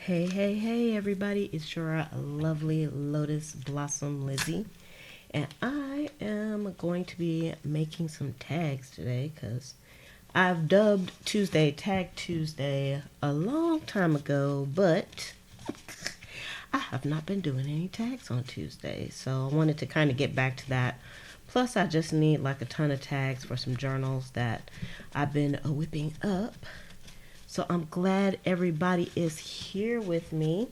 Hey, hey, hey, everybody. It's your lovely Lotus Blossom Lizzie. And I am going to be making some tags today because I've dubbed Tuesday Tag Tuesday a long time ago, but I have not been doing any tags on Tuesday. So I wanted to kind of get back to that. Plus, I just need like a ton of tags for some journals that I've been whipping up. So I'm glad everybody is here with me.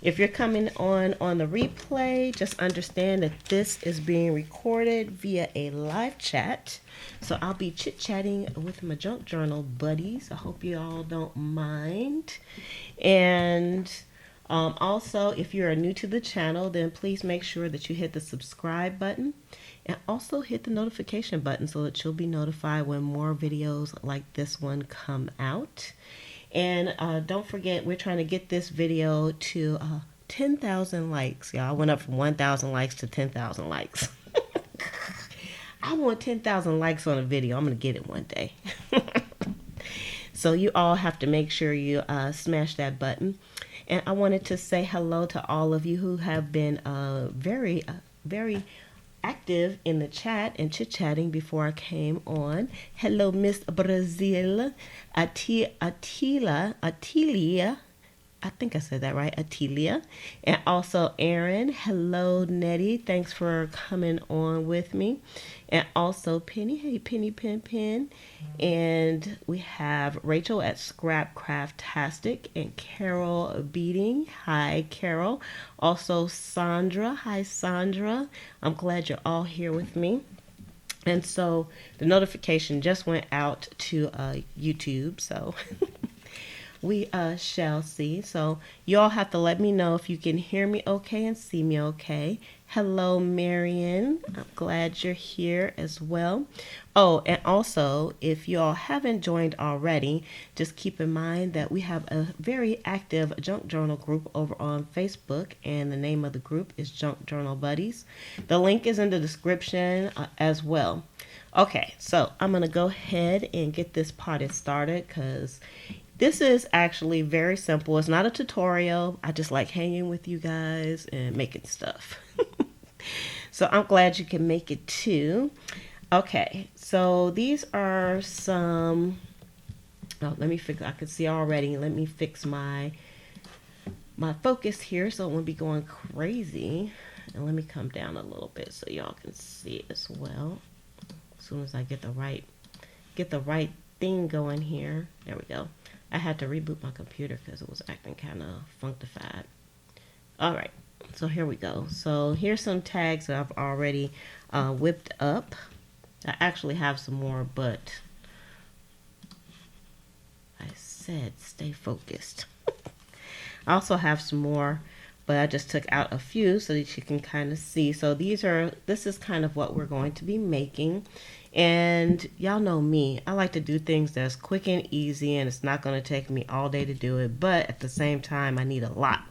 If you're coming on the replay, just understand that this is being recorded via a live chat. So I'll be chit-chatting with my junk journal buddies. I hope you all don't mind. And also, if you're new to the channel, then please make sure that you hit the subscribe button and also hit the notification button so that you'll be notified when more videos like this one come out. And don't forget, we're trying to get this video to 10,000 likes, y'all. I went up from 1,000 likes to 10,000 likes. I want 10,000 likes on a video. I'm going to get it one day. So you all have to make sure you smash that button. And I wanted to say hello to all of you who have been very active in the chat and chit-chatting before I came on. Hello, Miss Brazil, Atilia, I think I said that right, Atilia, and also Aaron. Hello, Nettie, thanks for coming on with me. And also Penny, hey Penny Pen. And we have Rachel at Scrap Craftastic and Carol Beating. Hi, Carol. Also Sandra. Hi, Sandra. I'm glad you're all here with me. And so the notification just went out to YouTube, so we shall see. So you all have to let me know if you can hear me okay and see me okay. Hello, Marion. I'm glad you're here as well. Oh, and also, if you all haven't joined already, just keep in mind that we have a very active junk journal group over on Facebook, and the name of the group is Junk Journal Buddies. The link is in the description as well. Okay, so I'm going to go ahead and get this party started because this is actually very simple. It's not a tutorial. I just like hanging with you guys and making stuff. So I'm glad you can make it too. Okay, so these are some, oh, let me fix, I can see already. Let me fix my focus here so it won't be going crazy. And let me come down a little bit so y'all can see as well. As soon as I get the right thing going here. There we go. I had to reboot my computer because it was acting kind of functified. All right, so here we go. So here's some tags that I've already whipped up. I actually have some more, but I said stay focused. I also have some more, but I just took out a few so that you can kind of see. So this is kind of what we're going to be making. And y'all know me, I like to do things that's quick and easy, and it's not going to take me all day to do it, but at the same time I need a lot.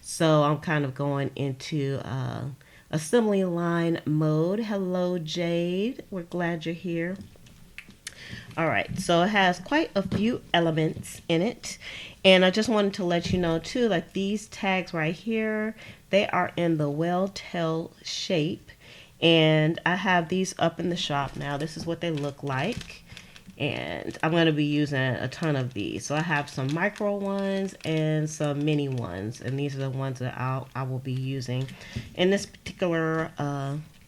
So I'm kind of going into assembly line mode. Hello, Jade, we're glad you're here. All right, so it has quite a few elements in it, and I just wanted to let you know too, like these tags right here, they are in the well-tailed shape. And I have these up in the shop now. This is what they look like. And I'm going to be using a ton of these. So I have some micro ones and some mini ones. And these are the ones that I will be using in this particular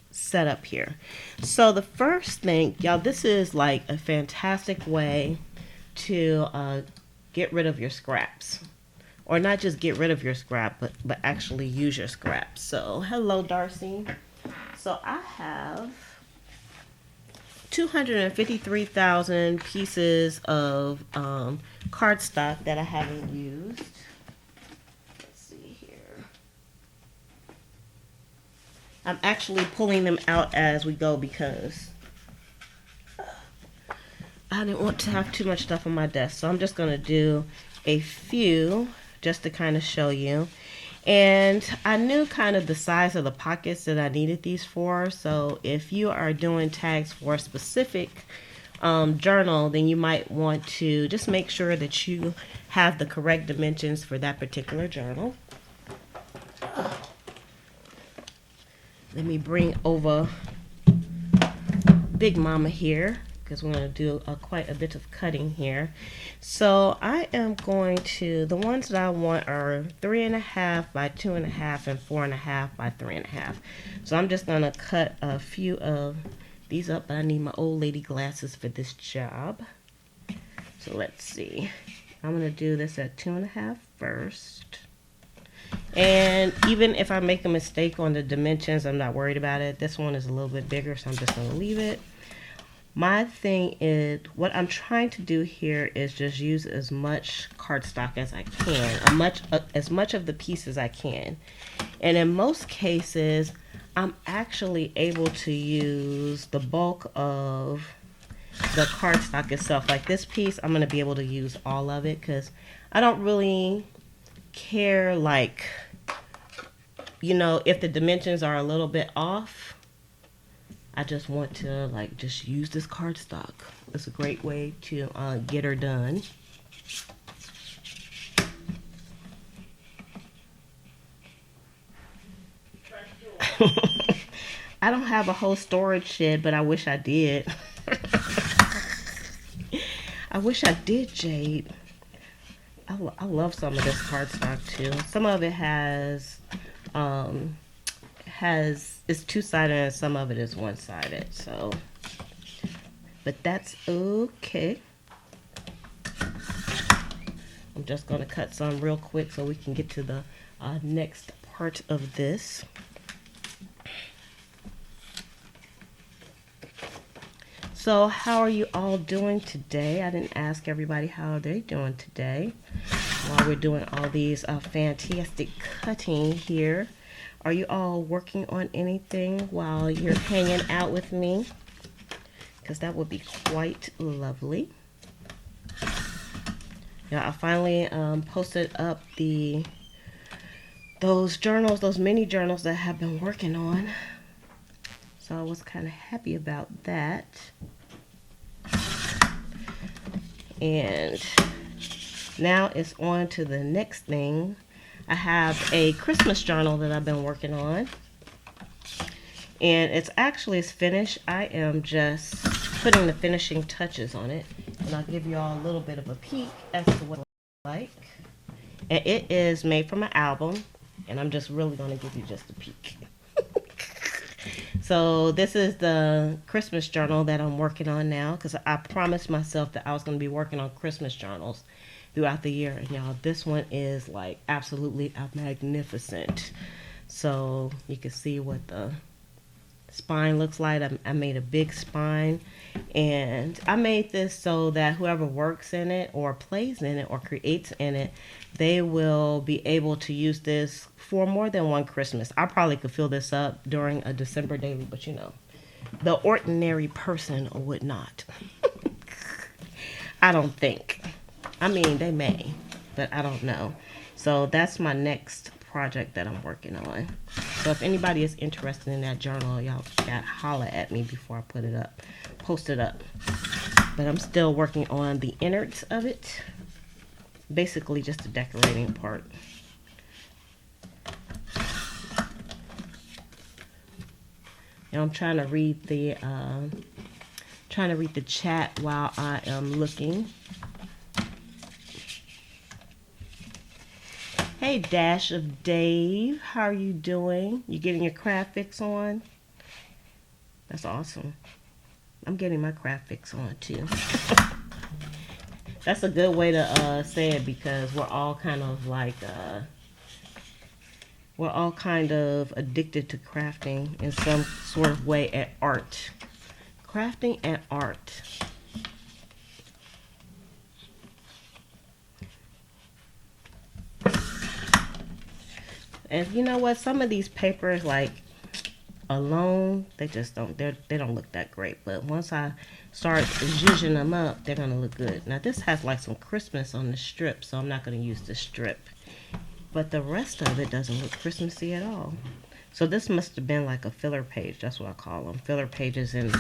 setup here. So the first thing, y'all, this is like a fantastic way to get rid of your scraps. Or not just get rid of your scrap, but actually use your scraps. So hello, Darcy. So I have 253,000 pieces of cardstock that I haven't used. Let's see here. I'm actually pulling them out as we go because I didn't want to have too much stuff on my desk. So I'm just going to do a few just to kind of show you. And I knew kind of the size of the pockets that I needed these for. So if you are doing tags for specific journal, then you might want to just make sure that you have the correct dimensions for that particular journal. Let me bring over Big Mama here, because we're going to do quite a bit of cutting here. So I am going to, the ones that I want are 3.5 by 2.5 and 4.5 by 3.5. So I'm just going to cut a few of these up, but I need my old lady glasses for this job. So let's see. I'm going to do this at 2.5 first. And even if I make a mistake on the dimensions, I'm not worried about it. This one is a little bit bigger, so I'm just going to leave it. My thing is, what I'm trying to do here is just use as much cardstock as I can, as much of the piece as I can. And in most cases, I'm actually able to use the bulk of the cardstock itself. Like this piece, I'm going to be able to use all of it because I don't really care, like, you know, if the dimensions are a little bit off. I just want to like just use this cardstock. It's a great way to get her done. I don't have a whole storage shed, but I wish I did. I wish I did, Jade. I love some of this cardstock too. Some of it is two-sided and some of it is one-sided. So, but that's okay. I'm just going to cut some real quick so we can get to the next part of this. So how are you all doing today? I didn't ask everybody how they're doing today while we're doing all these fantastic cutting here. Are you all working on anything while you're hanging out with me? Because that would be quite lovely. Yeah, I finally posted up those journals, those mini journals that I have been working on. So I was kind of happy about that. And now it's on to the next thing. I have a Christmas journal that I've been working on. And it's finished. I am just putting the finishing touches on it. And I'll give you all a little bit of a peek as to what it looks like. And it is made from an album. And I'm just really going to give you just a peek. So this is the Christmas journal that I'm working on now, because I promised myself that I was going to be working on Christmas journals throughout the year. And y'all, this one is like absolutely magnificent. So you can see what the spine looks like. I made a big spine, and I made this so that whoever works in it or plays in it or creates in it, they will be able to use this for more than one Christmas. I probably could fill this up during a December daily, but you know, the ordinary person would not. I don't think. I mean, they may, but I don't know. So that's my next project that I'm working on. So if anybody is interested in that journal, y'all gotta holler at me before I put it up, post it up. But I'm still working on the innards of it. Basically just the decorating part. And I'm trying to read the chat while I am looking. Hey, Dash of Dave, how are you doing? You getting your craft fix on? That's awesome. I'm getting my craft fix on too. That's a good way to say it, because we're all kind of like we're all kind of addicted to crafting in some sort of way at art. Crafting and art. And you know what? Some of these papers, like alone, they just don't. They don't look that great. But once I start zhuzhing them up, they're gonna look good. Now this has like some Christmas on the strip, so I'm not gonna use the strip. But the rest of it doesn't look Christmassy at all. So this must have been like a filler page. That's what I call them, filler pages in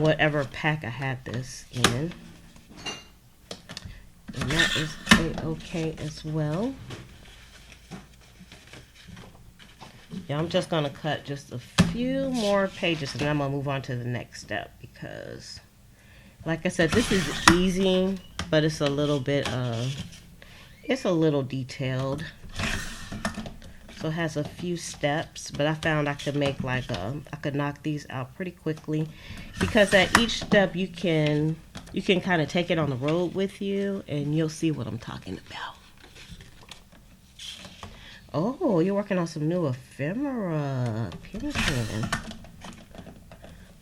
whatever pack I had this in. And that is a-okay as well. Yeah, I'm just going to cut just a few more pages and then I'm going to move on to the next step because, like I said, this is easy, but it's a little bit, it's a little detailed. So it has a few steps, but I found I could make like I could knock these out pretty quickly because at each step you can kind of take it on the road with you and you'll see what I'm talking about. Oh, you're working on some new ephemera painting.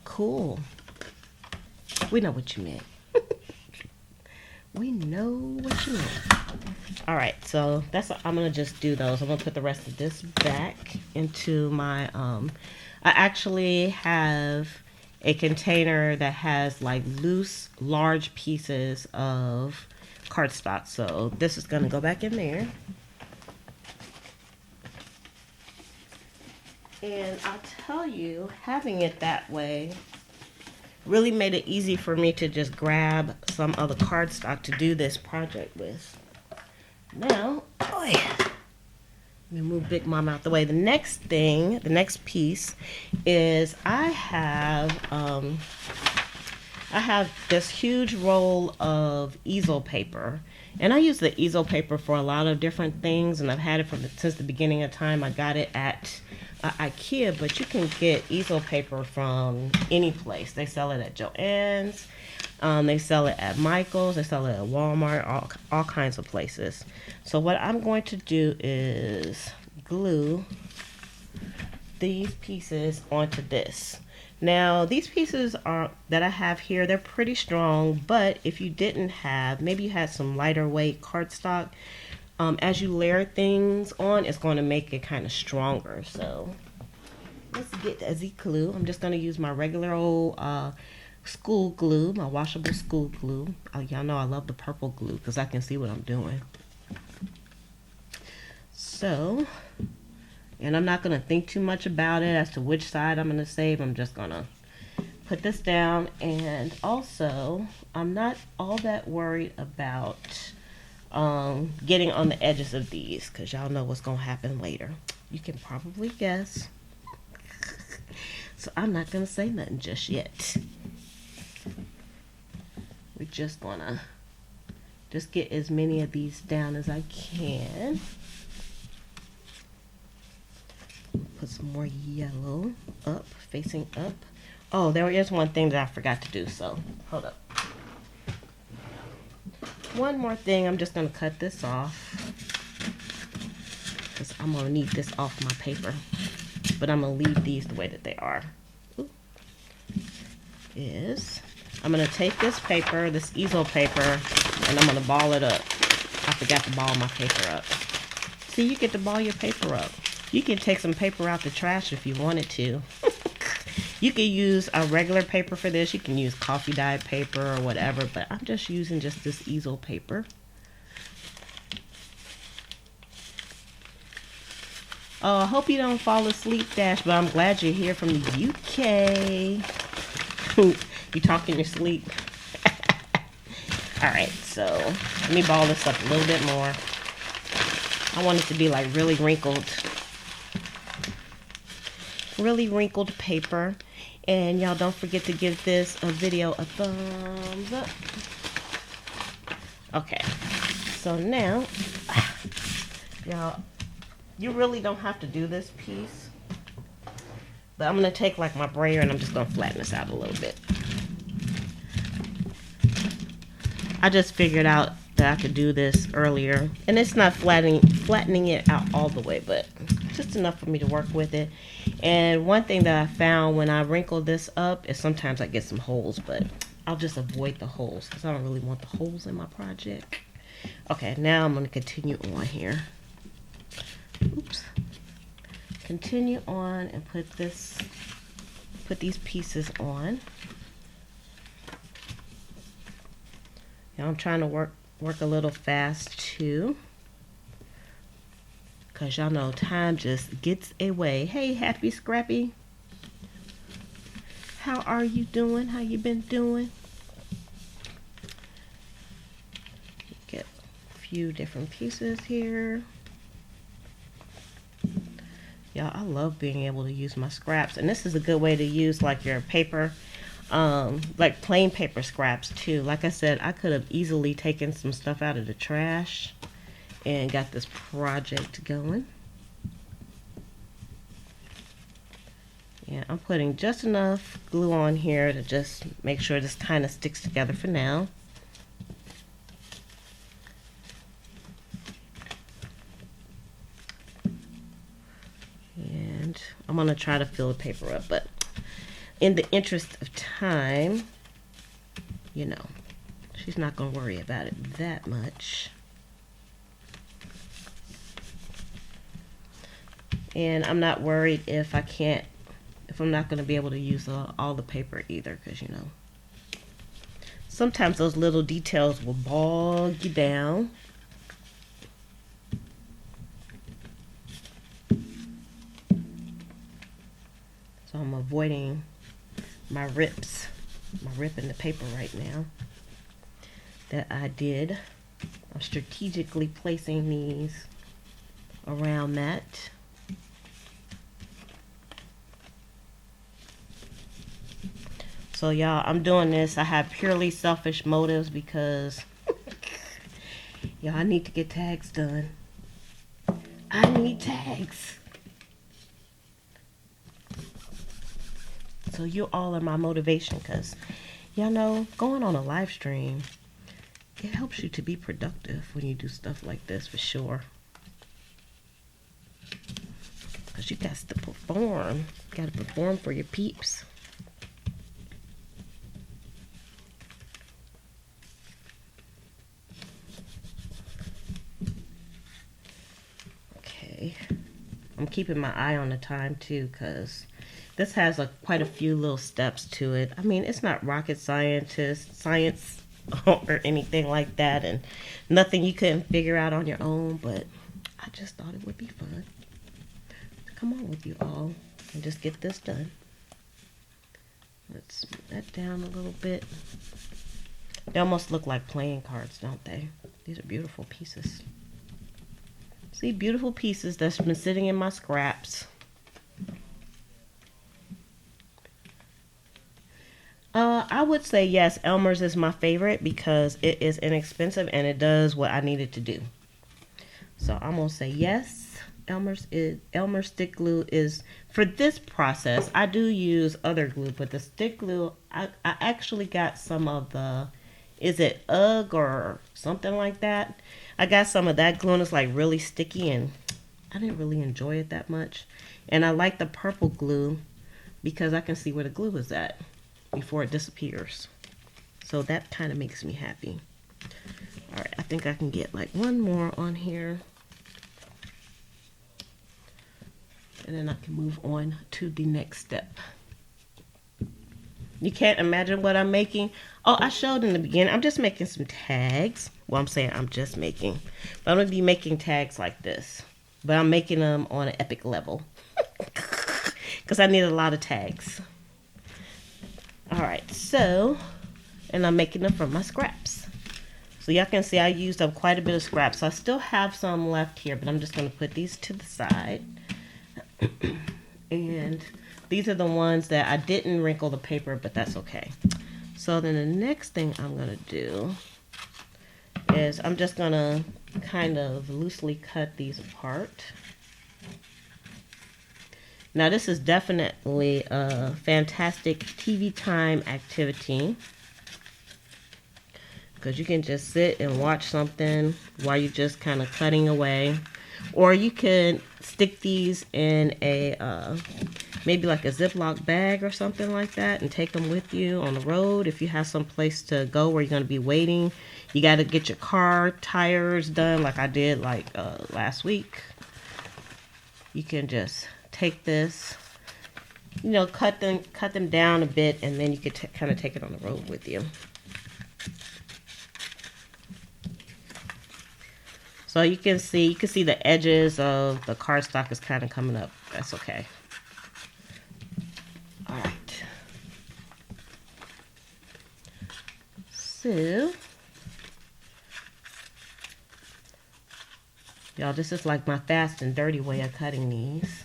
Cool. We know what you meant. We know what you meant. All right, so I'm gonna just do those. I'm gonna put the rest of this back into my I actually have a container that has like loose large pieces of cardstock, so this is gonna go back in there. And I'll tell you, having it that way really made it easy for me to just grab some of the cardstock to do this project with. Now, oh yeah, let me move Big Mom out the way. The next thing, the next piece is I have this huge roll of easel paper. And I use the easel paper for a lot of different things, and I've had it since the beginning of time. I got it at IKEA, but you can get easel paper from any place. They sell it at Joann's, they sell it at Michael's, they sell it at Walmart, all kinds of places. So what I'm going to do is glue these pieces onto this. Now these pieces that I have here, they're pretty strong, but if you didn't have, maybe you had some lighter weight cardstock, as you layer things on, it's going to make it kind of stronger. So let's get the glue. I'm just going to use my regular old school glue, my washable school glue. Y'all know I love the purple glue because I can see what I'm doing. So, and I'm not going to think too much about it as to which side I'm going to save. I'm just going to put this down. And also, I'm not all that worried about getting on the edges of these because y'all know what's going to happen later. You can probably guess. So I'm not going to say nothing just yet. We're just going to just get as many of these down as I can. Put some more yellow up, facing up. Oh, there is one thing that I forgot to do, so hold up. One more thing, I'm just going to cut this off because I'm going to need this off my paper, but I'm going to leave these the way that they are. I'm going to take this paper, this easel paper, and I'm going to ball it up. I forgot to ball my paper up. See, you get to ball your paper up. You can take some paper out the trash if you wanted to. You can use a regular paper for this. You can use coffee dyed paper or whatever, but I'm just using just this easel paper. Oh, I hope you don't fall asleep, Dash, but I'm glad you're here from the UK. You talk in your sleep. Alright, so let me ball this up a little bit more. I want it to be like really wrinkled paper. And y'all don't forget to give this video a thumbs up. Okay, so now, y'all, you really don't have to do this piece. But I'm going to take like my brayer and I'm just going to flatten this out a little bit. I just figured out that I could do this earlier. And it's not flattening it out all the way, but just enough for me to work with it. And one thing that I found when I wrinkle this up is sometimes I get some holes, but I'll just avoid the holes because I don't really want the holes in my project. Okay, now I'm going to continue on here. Oops. Continue on and put these pieces on. Now I'm trying to work a little fast too, because y'all know time just gets away. Hey, Happy Scrappy. How are you doing? How you been doing? Get a few different pieces here. Y'all, I love being able to use my scraps, and this is a good way to use like your paper, like plain paper scraps too. Like I said, I could have easily taken some stuff out of the trash and got this project going. Yeah, I'm putting just enough glue on here to just make sure this kind of sticks together for now. And I'm going to try to fill the paper up, but in the interest of time, you know, she's not going to worry about it that much. And I'm not worried if I'm not going to be able to use all the paper either, because, you know, sometimes those little details will bog you down. So I'm avoiding my rips, my rip in the paper right now that I did. I'm strategically placing these around that. So y'all, I'm doing this. I have purely selfish motives because y'all, I need to get tags done. I need tags. So you all are my motivation, because y'all know going on a live stream, it helps you to be productive when you do stuff like this, for sure. Because you got to perform. You got to perform for your peeps. I'm keeping my eye on the time too, because this has quite a few little steps to it. I mean, it's not rocket science or anything like that, and nothing you couldn't figure out on your own, but I just thought it would be fun to come on with you all and just get this done. Let's move that down a little bit. They almost look like playing cards, don't they? These are beautiful pieces. See, beautiful pieces that's been sitting in my scraps. I would say yes, Elmer's is my favorite because it is inexpensive and it does what I need it to do. So I'm gonna say yes. Elmer's stick glue is for this process. I do use other glue, but the stick glue, I actually got some of the, is it UGG or something like that? I got some of that glue and it's like really sticky and I didn't really enjoy it that much. And I like the purple glue because I can see where the glue is at before it disappears. So that kind of makes me happy. All right, I think I can get like one more on here. And then I can move on to the next step. You can't imagine what I'm making. Oh, I showed in the beginning. I'm just making some tags. Well, I'm saying I'm just making. But I'm going to be making tags like this. But I'm making them on an epic level. Because I need a lot of tags. Alright, so. And I'm making them from my scraps. So y'all can see I used up quite a bit of scraps. So I still have some left here. But I'm just going to put these to the side. And these are the ones that I didn't wrinkle the paper, but that's okay. So then the next thing I'm going to do is I'm just going to kind of loosely cut these apart. Now this is definitely a fantastic TV time activity, because you can just sit and watch something while you're just kind of cutting away. Or you can stick these in a maybe like a Ziploc bag or something like that and take them with you on the road. If you have some place to go where you're going to be waiting, you got to get your car tires done like I did like last week. You can just take this, you know, cut them down a bit, and then you could kind of take it on the road with you. So you can see the edges of the cardstock is kind of coming up. That's okay. All right. So, y'all, this is like my fast and dirty way of cutting these.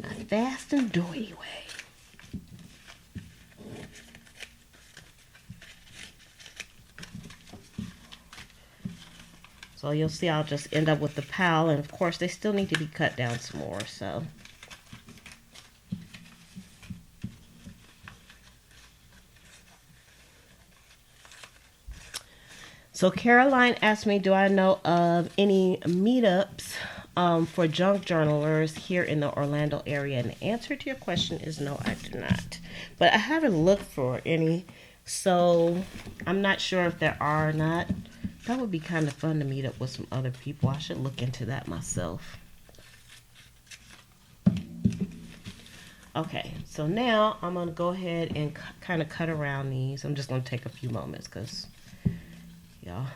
My fast and dirty way. So you'll see I'll just end up with the pile, and of course they still need to be cut down some more, so. So Caroline asked me, do I know of any meetups for junk journalers here in the Orlando area? And the answer to your question is no, I do not. But I haven't looked for any, so I'm not sure if there are or not. That would be kind of fun to meet up with some other people. I should look into that myself. Okay, so now I'm going to go ahead and kind of cut around these. I'm just going to take a few moments because, y'all.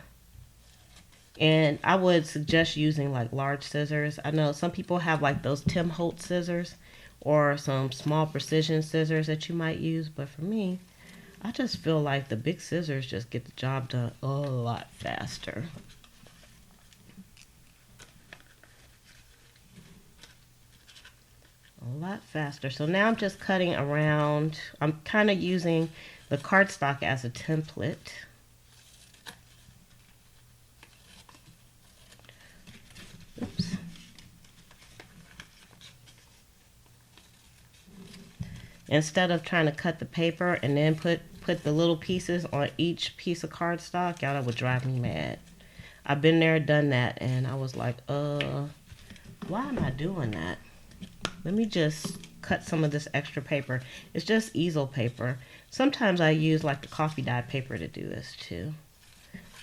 And I would suggest using like large scissors. I know some people have like those Tim Holtz scissors or some small precision scissors that you might use. But for me, I just feel like the big scissors just get the job done a lot faster. A lot faster. So now I'm just cutting around. I'm kind of using the cardstock as a template. Oops. Instead of trying to cut the paper and then put the little pieces on each piece of cardstock, y'all, that would drive me mad. I've been there, done that, and I was like, why am I doing that? Let me just cut some of this extra paper. It's just easel paper. Sometimes I use like the coffee dye paper to do this too.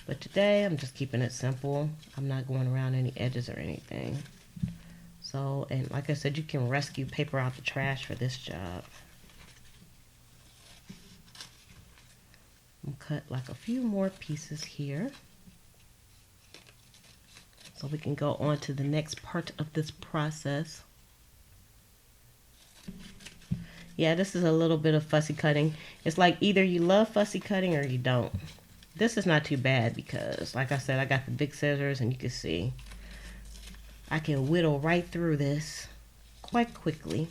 But today I'm just keeping it simple. I'm not going around any edges or anything. So, and like I said, you can rescue paper out the trash for this job. I'll cut like a few more pieces here, so we can go on to the next part of this process. Yeah, this is a little bit of fussy cutting. It's like either you love fussy cutting or you don't. This is not too bad because, like I said, I got the big scissors and you can see I can whittle right through this quite quickly.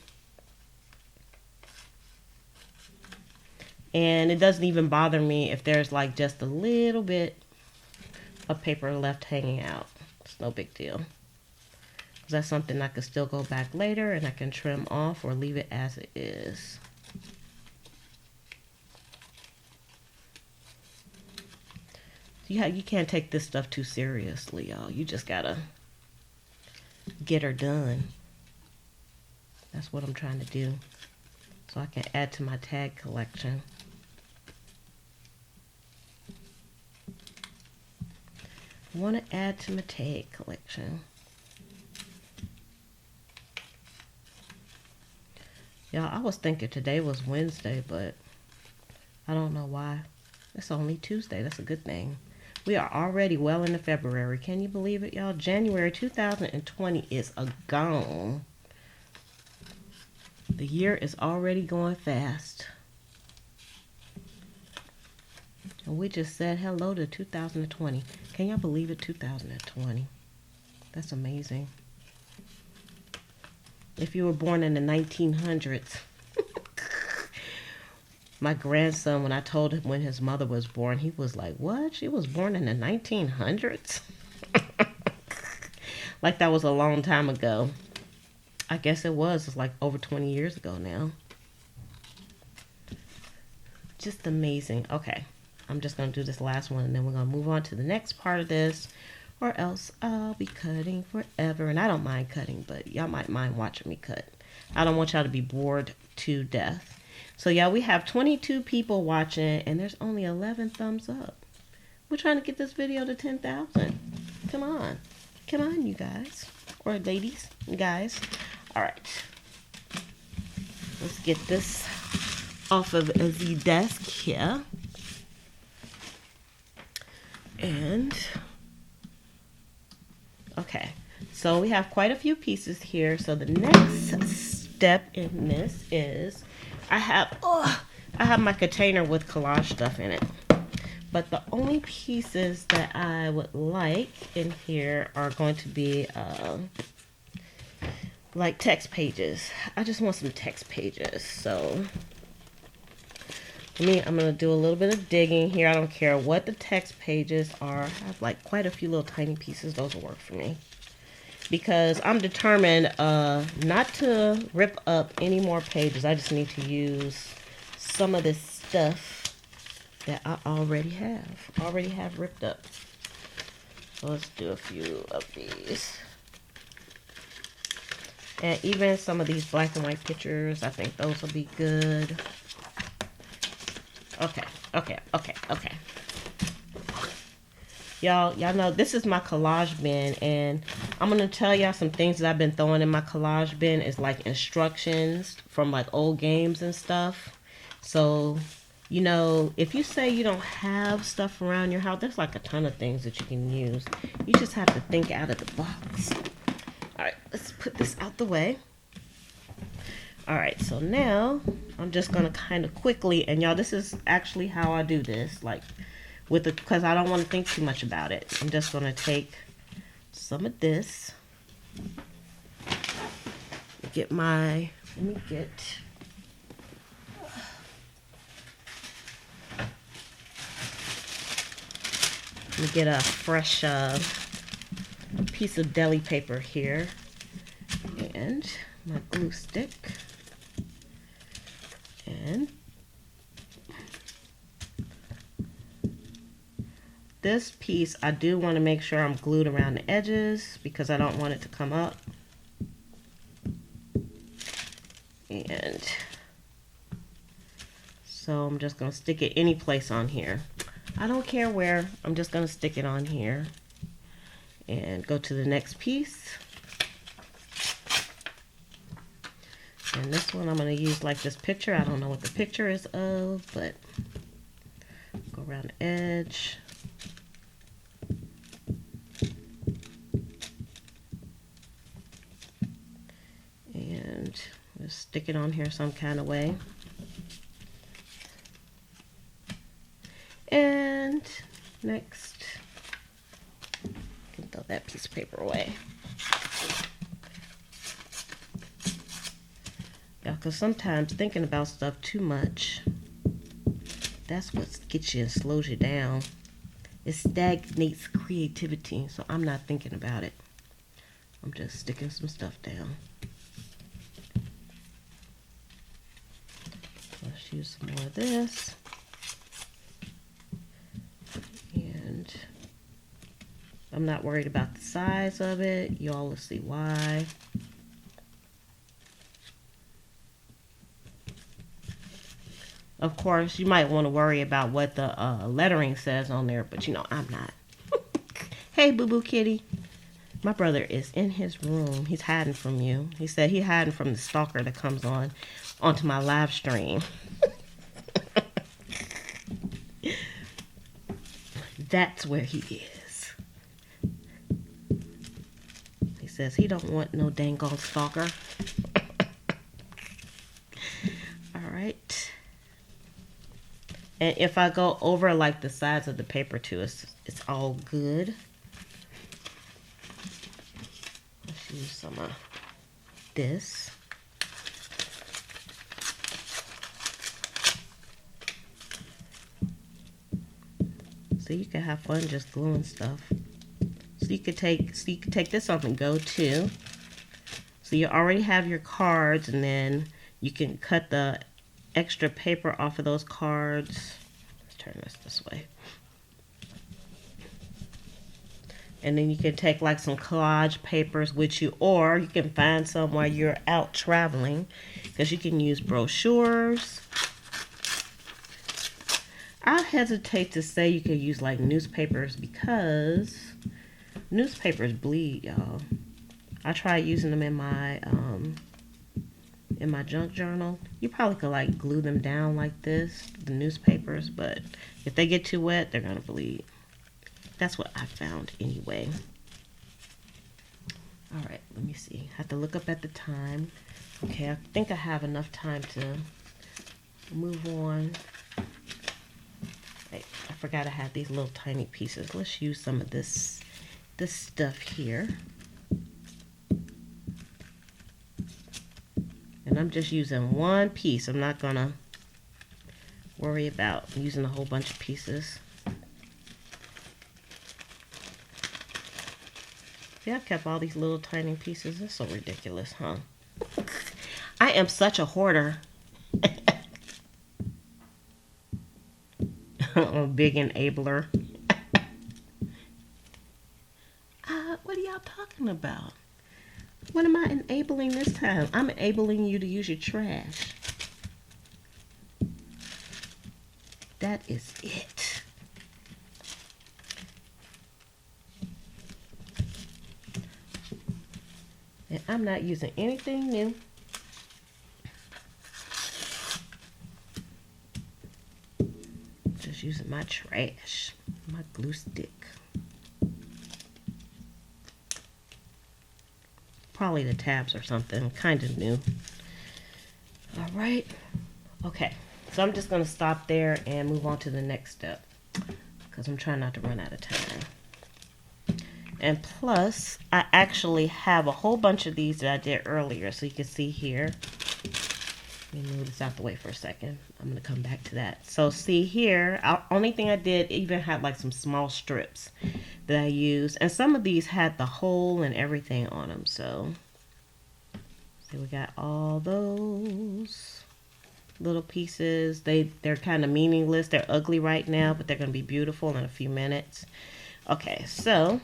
And it doesn't even bother me if there's like just a little bit of paper left hanging out. It's no big deal. Because that's something I can still go back later and I can trim off or leave it as it is. You can't take this stuff too seriously, y'all. You just gotta get her done. That's what I'm trying to do. So I can add to my tag collection. I want to add to my tag collection. Y'all, I was thinking today was Wednesday, but I don't know why. It's only Tuesday. That's a good thing. We are already well into February. Can you believe it, y'all? January 2020 is gone. The year is already going fast. And we just said hello to 2020. Can y'all believe it? 2020. That's amazing. If you were born in the 1900s. My grandson, when I told him when his mother was born, he was like, what? She was born in the 1900s? Like that was a long time ago. I guess it was. It's like over 20 years ago now. Just amazing. Okay. I'm just going to do this last one and then we're going to move on to the next part of this, or else I'll be cutting forever. And I don't mind cutting, but y'all might mind watching me cut. I don't want y'all to be bored to death. So yeah, we have 22 people watching and there's only 11 thumbs up. We're trying to get this video to 10,000. Come on. Come on, you guys. Or ladies, guys. All right. Let's get this off of the desk here. And okay, so we have quite a few pieces here. So the next step in this is I have my container with collage stuff in it. But the only pieces that I would like in here are going to be like text pages. I just want some text pages. So for me, I'm going to do a little bit of digging here. I don't care what the text pages are. I have like quite a few little tiny pieces. Those will work for me. Because I'm determined not to rip up any more pages. I just need to use some of this stuff that I already have ripped up. So let's do a few of these. And even some of these black and white pictures, I think those will be good. Okay. Y'all know this is my collage bin, and I'm gonna tell y'all some things that I've been throwing in my collage bin is like instructions from like old games and stuff. So, you know, if you say you don't have stuff around your house, there's like a ton of things that you can use. You just have to think out of the box. All right, let's put this out the way. All right, so now I'm just gonna kind of quickly, and y'all, this is actually how I do this, like with the, because I don't want to think too much about it. I'm just gonna take some of this. Let me get a fresh piece of deli paper here and my glue stick. And this piece, I do want to make sure I'm glued around the edges because I don't want it to come up. And so I'm just going to stick it any place on here. I don't care where, I'm just going to stick it on here. And go to the next piece. And this one I'm going to use like this picture. I don't know what the picture is of, but go around the edge. And just stick it on here some kind of way. And next, I can throw that piece of paper away. Yeah, because sometimes thinking about stuff too much, that's what gets you and slows you down. It stagnates creativity, so I'm not thinking about it. I'm just sticking some stuff down. Let's use some more of this. And I'm not worried about the size of it. Y'all will see why. Of course, you might want to worry about what the lettering says on there, but you know, I'm not. Hey, boo-boo kitty. My brother is in his room. He's hiding from you. He said he's hiding from the stalker that comes onto my live stream. That's where he is. He says he don't want no dang on stalker. All right. And if I go over like the sides of the paper too, it's all good. Let's use some of this. So you can have fun just gluing stuff. So you could take this off and go too. So you already have your cards, and then you can cut the extra paper off of those cards. Let's turn this way. And then you can take like some collage papers with you, or you can find some while you're out traveling, because you can use brochures. I hesitate to say you can use like newspapers because newspapers bleed, y'all. I tried using them in my junk journal. You probably could like glue them down like this, the newspapers, but if they get too wet, they're gonna bleed. That's what I found anyway. All right, let me see. I have to look up at the time. Okay, I think I have enough time to move on. Wait, I forgot I had these little tiny pieces. Let's use some of this stuff here. And I'm just using one piece. I'm not gonna worry about using a whole bunch of pieces. See, I kept all these little tiny pieces. It's so ridiculous, huh? I am such a hoarder. I'm a big enabler. What are y'all talking about? What am I enabling this time? I'm enabling you to use your trash. That is it. And I'm not using anything new. Just using my trash, my glue stick. Probably the tabs or something, kind of new. All right, okay. So I'm just gonna stop there and move on to the next step because I'm trying not to run out of time. And plus, I actually have a whole bunch of these that I did earlier. So you can see here. Let me move this out the way for a second. I'm gonna come back to that. So see here, only thing I did even had like some small strips that I used. And some of these had the hole and everything on them. So see, we got all those little pieces. They're kind of meaningless. They're ugly right now, but they're gonna be beautiful in a few minutes. Okay, so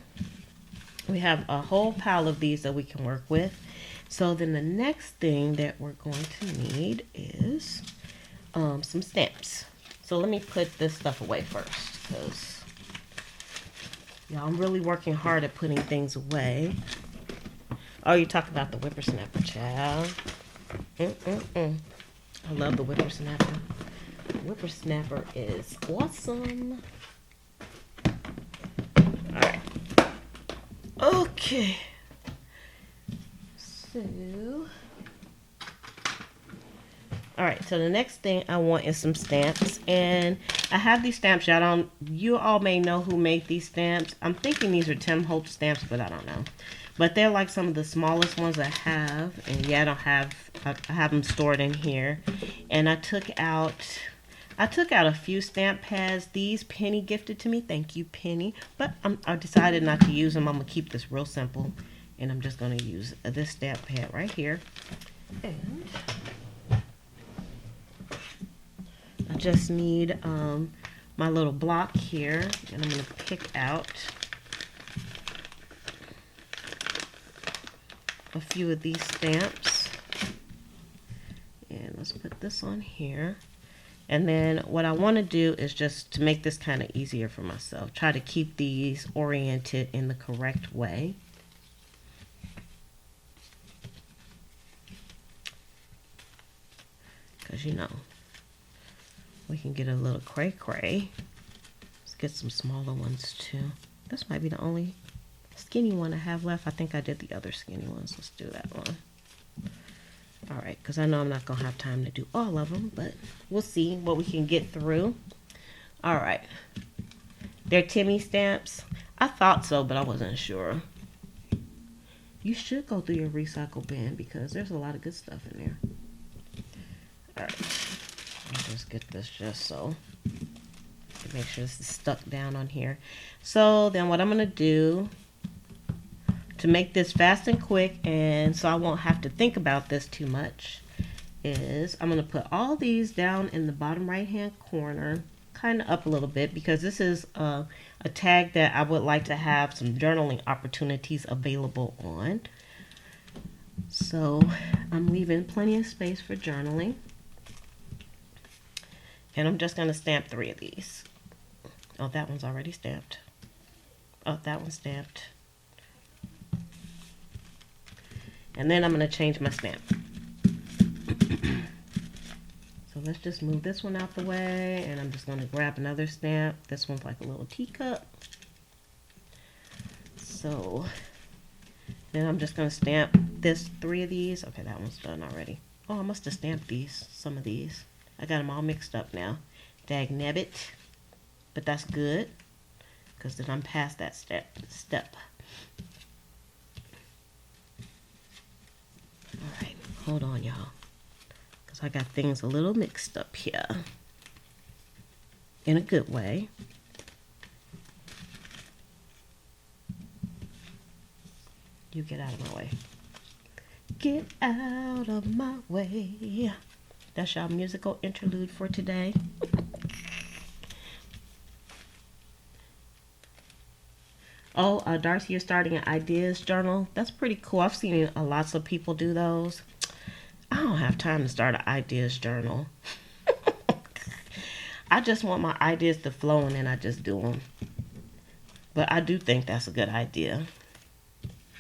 we have a whole pile of these that we can work with. So then the next thing that we're going to need is some stamps. So let me put this stuff away first because y'all, I'm really working hard at putting things away. Oh, you talk about the whippersnapper, child. I love the whippersnapper. Whippersnapper is awesome. All right. Okay. So, all right, so the next thing I want is some stamps, and I have these stamps. You all may know who made these stamps. I'm thinking these are Tim Holtz stamps, but I don't know. But they're like some of the smallest ones I have, and yeah, I have them stored in here. And I took out a few stamp pads. These Penny gifted to me. Thank you, Penny. But I decided not to use them. I'm gonna keep this real simple. And I'm just going to use this stamp pad right here. And I just need my little block here. And I'm going to pick out a few of these stamps. And let's put this on here. And then what I want to do is just to make this kind of easier for myself. Try to keep these oriented in the correct way. Because, you know, we can get a little cray-cray. Let's get some smaller ones, too. This might be the only skinny one I have left. I think I did the other skinny ones. Let's do that one. All right, because I know I'm not going to have time to do all of them, but we'll see what we can get through. All right. They're Timmy stamps. I thought so, but I wasn't sure. You should go through your recycle bin because there's a lot of good stuff in there. All right, I'll just get this just so to make sure this is stuck down on here. So then what I'm going to do to make this fast and quick, and so I won't have to think about this too much, is I'm going to put all these down in the bottom right hand corner, kind of up a little bit, because this is a tag that I would like to have some journaling opportunities available on. So I'm leaving plenty of space for journaling. And I'm just going to stamp 3 of these. Oh, that one's already stamped. Oh, that one's stamped. And then I'm going to change my stamp. So let's just move this one out the way. And I'm just going to grab another stamp. This one's like a little teacup. So then I'm just going to stamp this 3 of these. Okay, that one's done already. Oh, I must have stamped some of these. I got them all mixed up now. Dagnabbit. But that's good, because then I'm past that step. Alright, hold on, y'all, because I got things a little mixed up here. In a good way. You get out of my way. Get out of my way. That's your musical interlude for today. Oh, Darcy, you're starting an ideas journal. That's pretty cool. I've seen lots of people do those. I don't have time to start an ideas journal. I just want my ideas to flow and then I just do them. But I do think that's a good idea.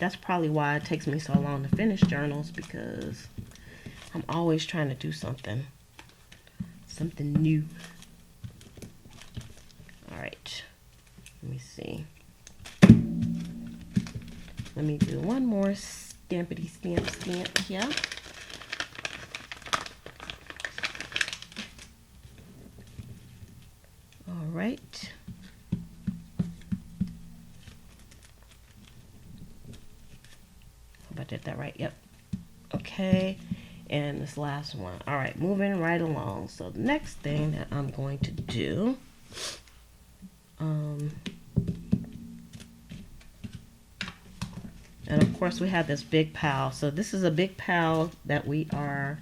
That's probably why it takes me so long to finish journals, because I'm always trying to do something new. All right, let me see. Let me do one more stampity stamp here. All right. Hope I did that right. Yep. Okay. And this last one. All right, moving right along. So the next thing that I'm going to do, and of course we have this big pile. So this is a big pile that we are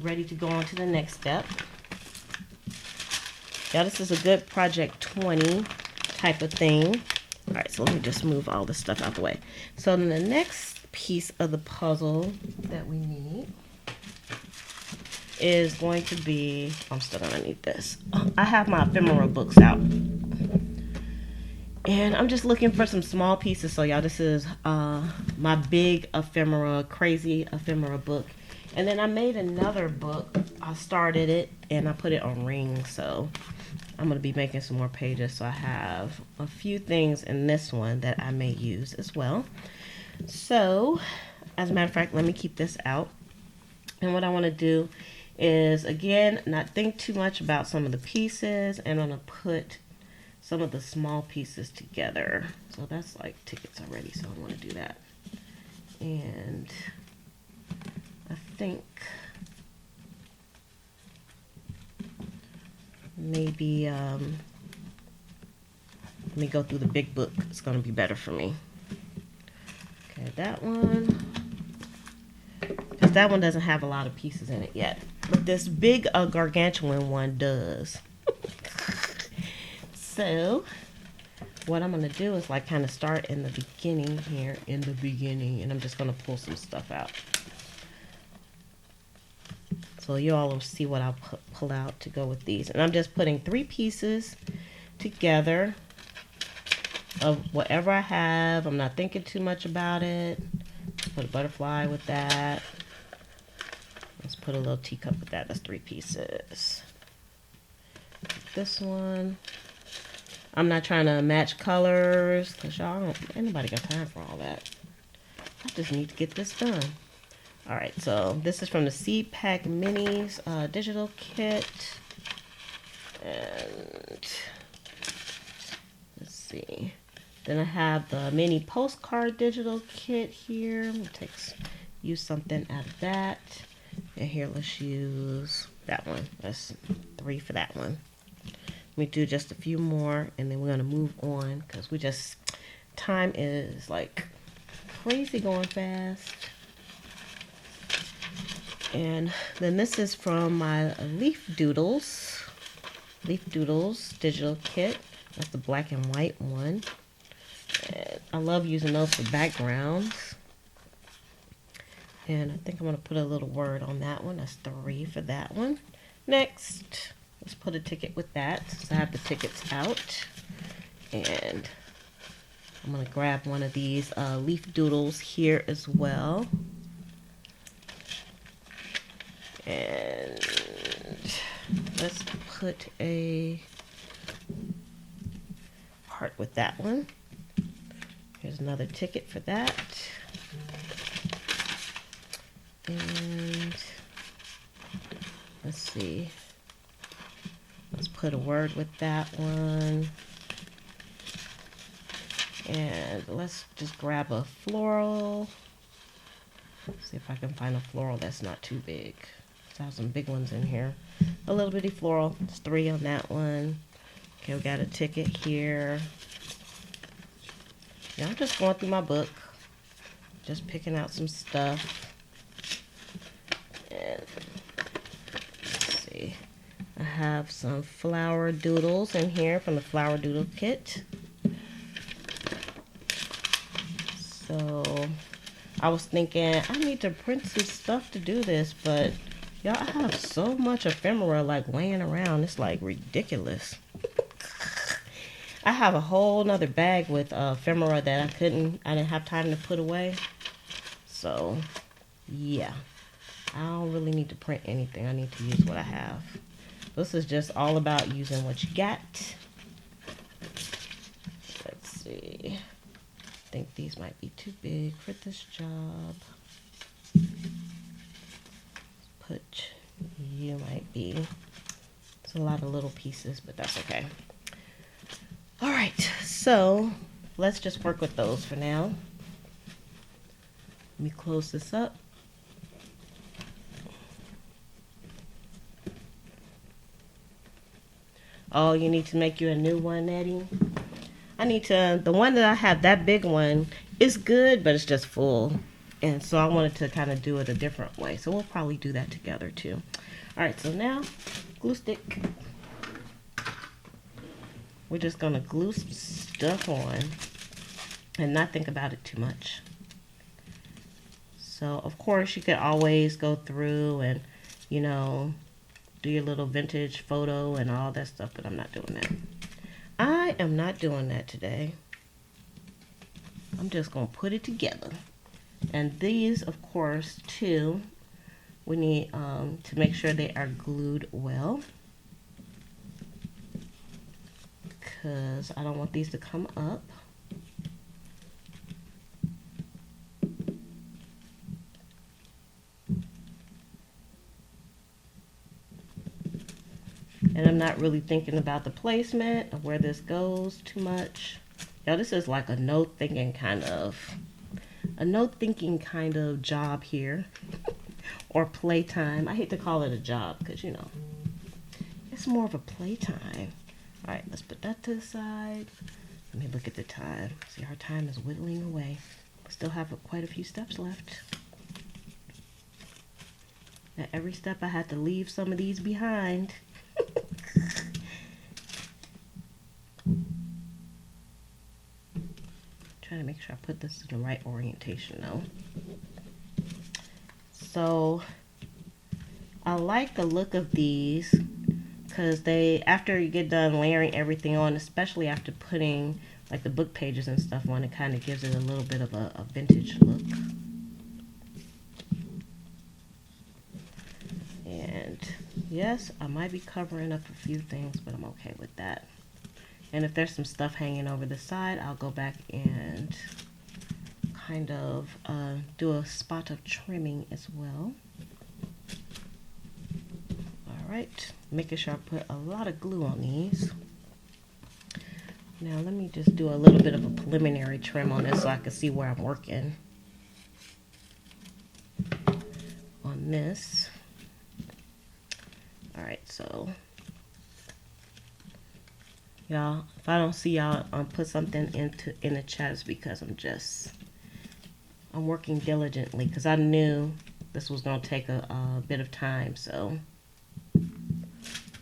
ready to go on to the next step. Yeah, this is a good project 20 type of thing. All right, so let me just move all this stuff out the way. So then the next piece of the puzzle that we need is going to be, I'm still gonna need this. I have my ephemera books out, and I'm just looking for some small pieces. So y'all, this is my big ephemera, crazy ephemera book. And then I made another book. I started it and I put it on rings, so I'm going to be making some more pages. So I have a few things in this one that I may use as well. So, as a matter of fact, let me keep this out. And what I want to do is, again, not think too much about some of the pieces, and I'm going to put some of the small pieces together. So that's like tickets already, so I want to do that. And I think maybe let me go through the big book. It's going to be better for me. Okay, that one, because that one doesn't have a lot of pieces in it yet, but this big gargantuan one does. So what I'm going to do is like kind of start in the beginning here, and I'm just going to pull some stuff out. So you all will see what I'll pull out to go with these. And I'm just putting 3 pieces together of whatever I have. I'm not thinking too much about it. Put a butterfly with that. Let's put a little teacup with that. That's 3 pieces. This one. I'm not trying to match colors, because y'all ain't nobody got time for all that. I just need to get this done. Alright, so this is from the Seed Pack Minis digital kit. And let's see. Then I have the mini postcard digital kit here. I'm gonna use something out of that. And here, let's use that one. That's 3 for that one. Let me do just a few more, and then we're gonna move on, because time is like crazy going fast. And then this is from my Leaf Doodles digital kit. That's the black and white one. And I love using those for backgrounds. And I think I'm going to put a little word on that one. That's 3 for that one. Next, let's put a ticket with that, since I have the tickets out. And I'm going to grab one of these Leaf Doodles here as well. And let's put a heart with that one. There's another ticket for that. And let's see. Let's put a word with that one. And let's just grab a floral. See if I can find a floral that's not too big. I have some big ones in here. A little bitty floral. There's 3 on that one. Okay, we got a ticket here. Yeah, I'm just going through my book. Just picking out some stuff. And let's see. I have some flower doodles in here from the flower doodle kit. So I was thinking I need to print some stuff to do this, but y'all, I have so much ephemera like laying around. It's like ridiculous. I have a whole nother bag with ephemera that I didn't have time to put away. So yeah, I don't really need to print anything. I need to use what I have. This is just all about using what you got. Let's see. I think these might be too big for this job. Put you might be. It's a lot of little pieces, but that's okay. All right, so let's just work with those for now. Let me close this up. Oh, you need to make you a new one, Eddie? The one that I have, that big one, is good, but it's just full. And so I wanted to kind of do it a different way. So we'll probably do that together too. All right, so now, glue stick. We're just gonna glue some stuff on and not think about it too much. So of course you could always go through and, you know, do your little vintage photo and all that stuff, but I'm not doing that. I am not doing that today. I'm just gonna put it together. And these, of course, too, we need to make sure they are glued well, because I don't want these to come up. And I'm not really thinking about the placement of where this goes too much. Y'all, this is like a no-thinking kind of job here. Or playtime. I hate to call it a job because, you know, it's more of a playtime. All right, let's put that to the side. Let me look at the time. See, our time is whittling away. We still have quite a few steps left. At every step I had to leave some of these behind. Trying to make sure I put this in the right orientation though. So I like the look of these because after you get done layering everything on, especially after putting like the book pages and stuff on, it kind of gives it a little bit of a vintage look. And yes, I might be covering up a few things, but I'm okay with that. And if there's some stuff hanging over the side, I'll go back and kind of do a spot of trimming as well. All right, making sure I put a lot of glue on these. Now let me just do a little bit of a preliminary trim on this so I can see where I'm working on this. All right, so y'all, if I don't see y'all put something in the chat, it's because I'm working diligently because I knew this was going to take a bit of time, so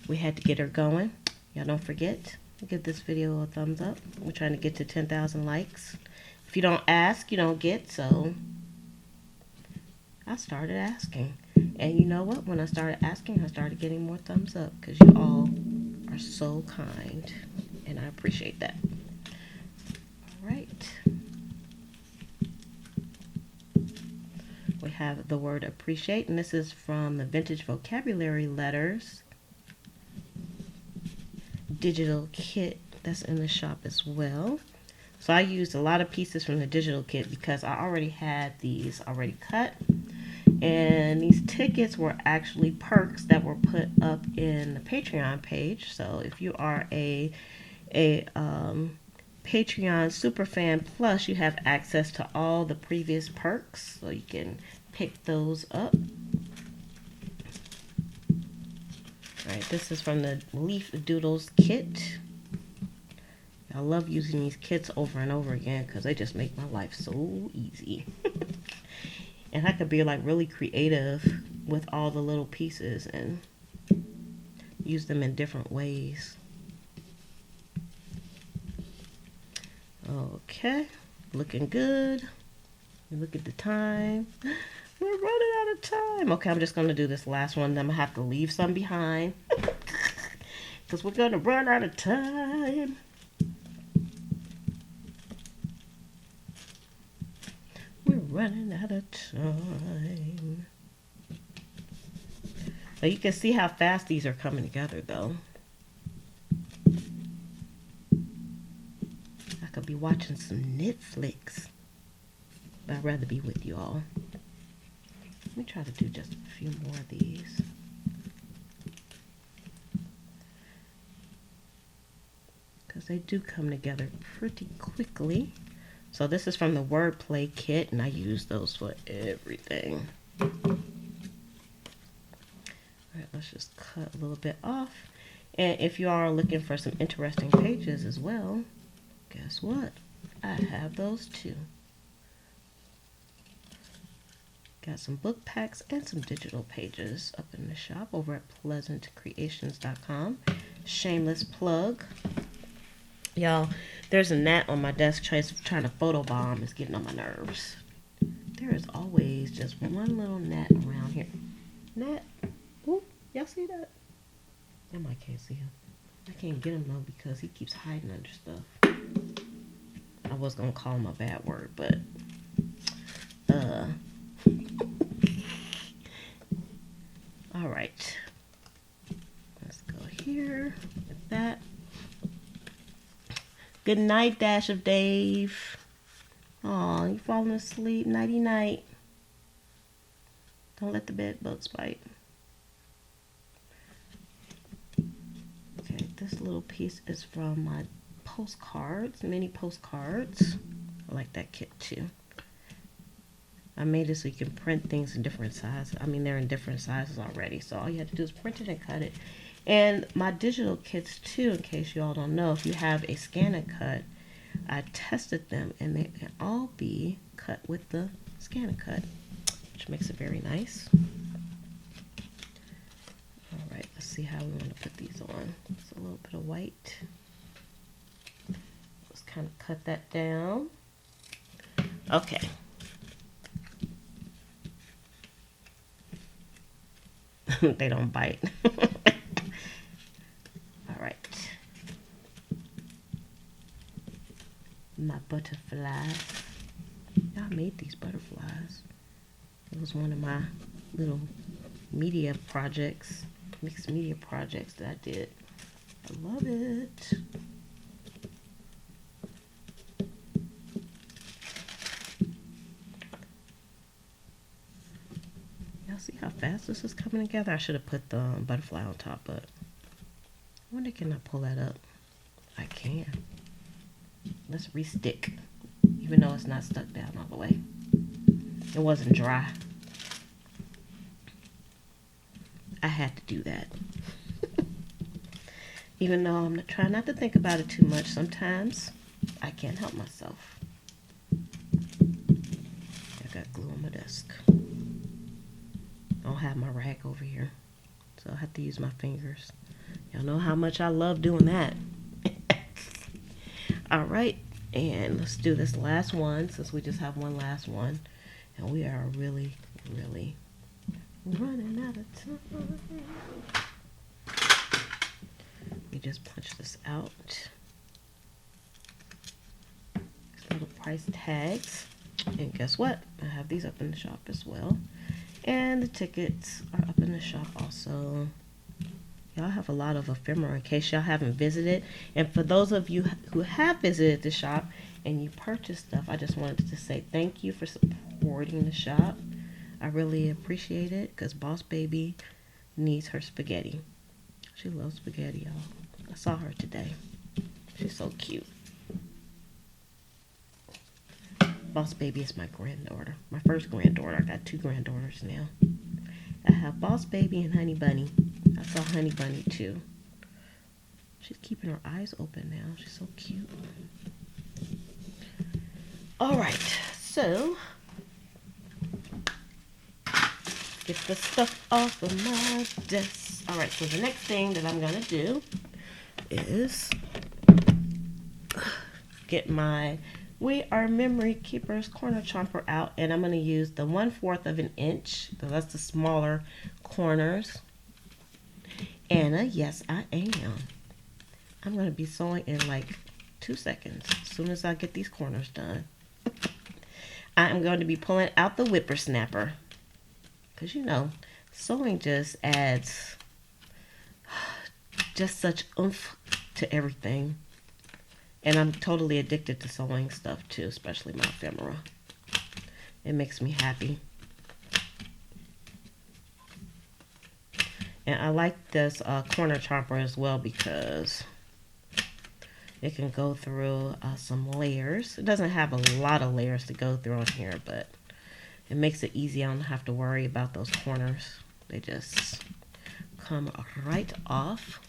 we had to get her going. Y'all don't forget to give this video a thumbs up. We're trying to get to 10,000 likes. If you don't ask, you don't get, so I started asking. And you know what? When I started asking, I started getting more thumbs up because you all are so kind, and I appreciate that. All right. We have the word appreciate, and this is from the Vintage Vocabulary Letters digital kit that's in the shop as well. So I used a lot of pieces from the digital kit because I already had these already cut. And these tickets were actually perks that were put up in the Patreon page. So if you are a Patreon super fan plus, you have access to all the previous perks, so you can pick those up. Alright, this is from the Leaf Doodles kit. I love using these kits over and over again because they just make my life so easy. And I could be like really creative with all the little pieces and use them in different ways. Okay, looking good. Look at the time. We're running out of time. Okay, I'm just going to do this last one. Then I'm going to have to leave some behind. Because we're going to run out of time. We're running out of time. So you can see how fast these are coming together, though. I could be watching some Netflix, but I'd rather be with you all. Let me try to do just a few more of these. Because they do come together pretty quickly. So this is from the Wordplay kit, and I use those for everything. Alright, let's just cut a little bit off. And if you are looking for some interesting pages as well, guess what? I have those too. Got some book packs and some digital pages up in the shop over at pleasantcreations.com. Shameless plug. Y'all, there's a gnat on my desk trying to photobomb. It's getting on my nerves. There is always just one little gnat around here. Gnat. Ooh, y'all see that? I can't see him. I can't get him though because he keeps hiding under stuff. I was gonna call him a bad word, but all right. Let's go here with that. Good night, Dash of Dave. Aw, you falling asleep? Nighty night. Don't let the bed bugs bite. Okay, this little piece is from my postcards, mini postcards. I like that kit too. I made it so you can print things in different sizes. I mean, they're in different sizes already, so all you have to do is print it and cut it. And my digital kits too, in case you all don't know, if you have a scan and cut, I tested them and they can all be cut with the scan and cut, which makes it very nice. All right, let's see how we want to put these on. Just a little bit of white. Let's kind of cut that down. Okay. They don't bite. All right. My butterflies. Yeah, I made these butterflies. It was one of my little media projects, mixed media projects that I did. I love it. Y'all see how fast this is coming together? I should have put the butterfly on top, but I wonder can I pull that up? I can. Let's restick, even though it's not stuck down all the way. It wasn't dry. I had to do that. Even though I'm trying not to think about it too much, sometimes I can't help myself. I got glue on my desk. I don't have my rag over here, so I have to use my fingers. Y'all know how much I love doing that. All right, and let's do this last one since we just have one last one, and we are really, really running out of time. We just punch this out. These little price tags, and guess what? I have these up in the shop as well. And the tickets are up in the shop also. Y'all have a lot of ephemera in case y'all haven't visited. And for those of you who have visited the shop and you purchased stuff, I just wanted to say thank you for supporting the shop. I really appreciate it because Boss Baby needs her spaghetti. She loves spaghetti, y'all. I saw her today. She's so cute. Boss Baby is my granddaughter. My first granddaughter. I got 2 granddaughters now. I have Boss Baby and Honey Bunny. I saw Honey Bunny too. She's keeping her eyes open now. She's so cute. Alright, so get the stuff off of my desk. Alright, so the next thing that I'm going to do is get my We Are Memory Keepers corner chomper out, and I'm going to use the 1/4 of an inch. So that's the smaller corners. And yes, I am. I'm going to be sewing in like 2 seconds as soon as I get these corners done. I am going to be pulling out the whippersnapper because you know, sewing just adds just such oomph to everything. And I'm totally addicted to sewing stuff too, especially my ephemera. It makes me happy. And I like this corner chomper as well because it can go through some layers. It doesn't have a lot of layers to go through on here, but it makes it easy. I don't have to worry about those corners. They just come right off.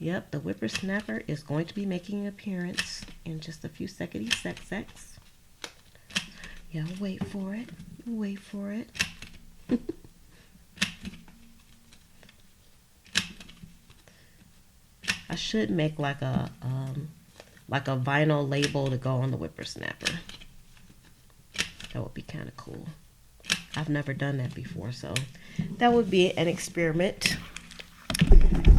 Yep, the whippersnapper is going to be making an appearance in just a few seconds. Yeah, wait for it. Wait for it. I should make like a vinyl label to go on the whippersnapper. That would be kind of cool. I've never done that before, so that would be an experiment.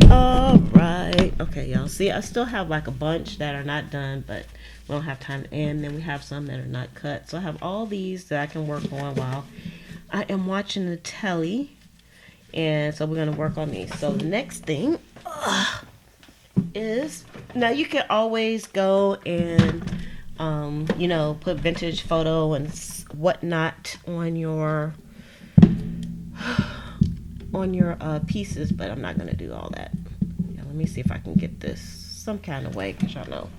All right. Okay, y'all. See, I still have like a bunch that are not done, but we don't have time to end. Then we have some that are not cut. So I have all these that I can work on while I am watching the telly. And so we're going to work on these. So the next thing is, now you can always go and, you know, put vintage photo and whatnot on your pieces, but I'm not going to do all that. Yeah, let me see if I can get this some kind of way, because y'all know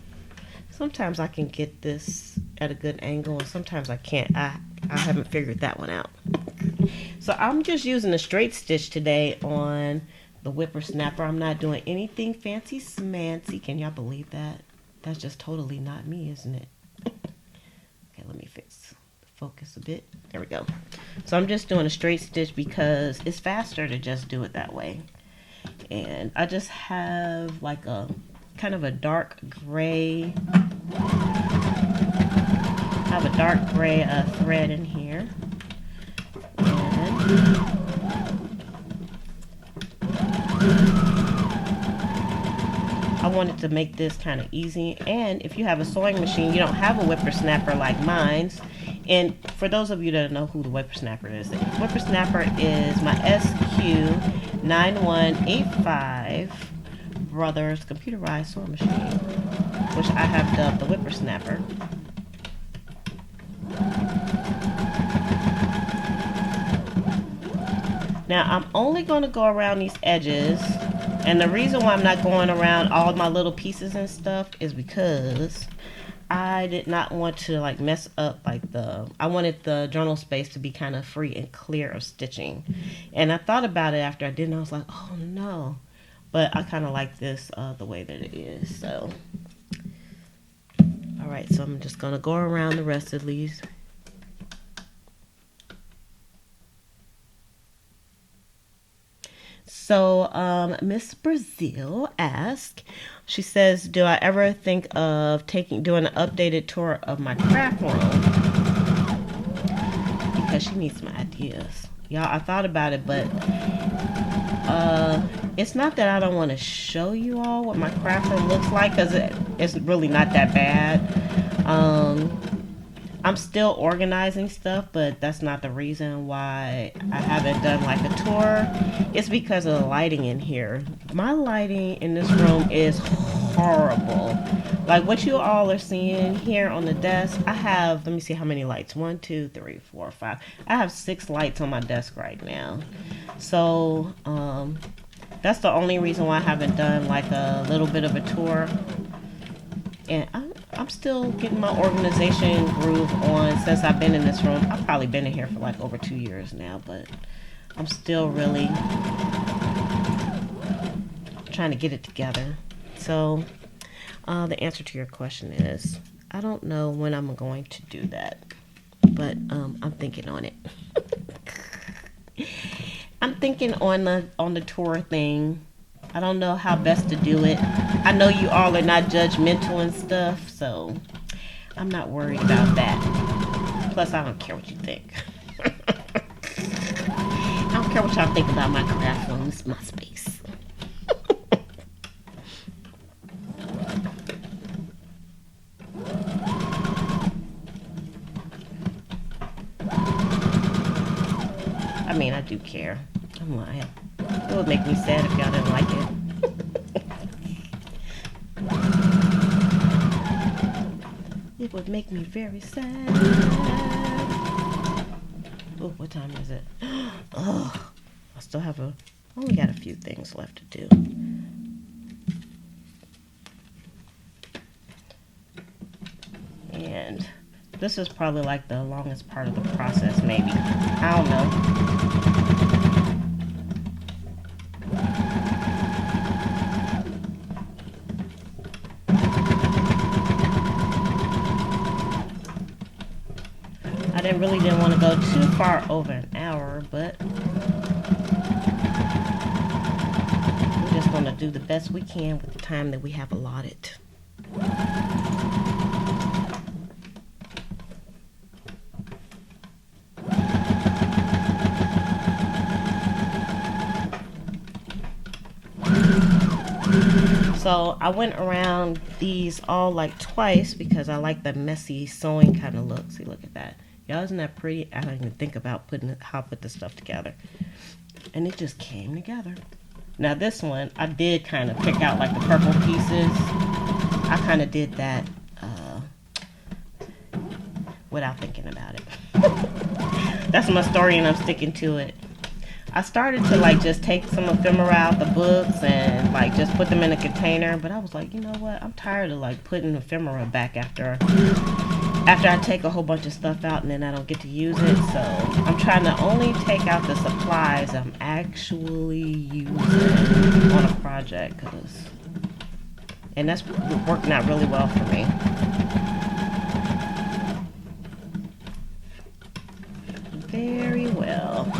sometimes I can get this at a good angle and sometimes I can't. I haven't figured that one out. So I'm just using a straight stitch today on the whippersnapper. I'm not doing anything fancy smancy. Can y'all believe that? That's just totally not me, isn't it? Okay, let me fix the focus a bit. There we go. So I'm just doing a straight stitch because it's faster to just do it that way. And I just have like a kind of a dark gray. I have a dark gray thread in here. And I wanted to make this kind of easy. And if you have a sewing machine, you don't have a whippersnapper like mine's. And for those of you that don't know who the whippersnapper is, the whippersnapper is my SQ9185 Brothers computerized sewing machine, which I have dubbed the whippersnapper. Now I'm only going to go around these edges, and the reason why I'm not going around all my little pieces and stuff is because I did not want to like mess up like I wanted the journal space to be kind of free and clear of stitching. And I thought about it after I did, and I was like, oh no. But I kind of like this the way that it is. So, all right, so I'm just going to go around the rest of these. So Miss Brazil asked, she says, do I ever think of doing an updated tour of my craft room? Because she needs some ideas. Y'all, I thought about it, but it's not that I don't want to show you all what my craft room looks like, because it's really not that bad. I'm still organizing stuff, but that's not the reason why I haven't done like a tour. It's because of the lighting in here. My lighting in this room is horrible. Like what you all are seeing here on the desk, I have, let me see how many lights. 1, 2, 3, 4, 5. I have 6 lights on my desk right now. So, that's the only reason why I haven't done like a little bit of a tour. And I'm still getting my organization groove on since I've been in this room. I've probably been in here for like over 2 years now, but I'm still really trying to get it together. So the answer to your question is I don't know when I'm going to do that, but I'm thinking on it. I'm thinking on the tour thing. I don't know how best to do it. I know you all are not judgmental and stuff, so I'm not worried about that. Plus, I don't care what you think. I don't care what y'all think about my craft room. It's my space. I mean, I do care. I'm lying. It would make me sad if y'all didn't like it. It would make me very sad. Oh, what time is it? Oh, I still have only got a few things left to do. And this is probably like the longest part of the process, maybe. I don't know. I really didn't want to go too far over an hour, but we're just going to do the best we can with the time that we have allotted. So I went around these all like twice because I like the messy sewing kind of look. See, look at that. Y'all, isn't that pretty? I don't even think about how I put this stuff together. And it just came together. Now this one, I did kind of pick out like the purple pieces. I kind of did that without thinking about it. That's my story and I'm sticking to it. I started to like just take some ephemera out the books and like just put them in a container. But I was like, you know what? I'm tired of like putting ephemera back after I take a whole bunch of stuff out and then I don't get to use it. So I'm trying to only take out the supplies I'm actually using on a project, and that's working out really well for me. Very well.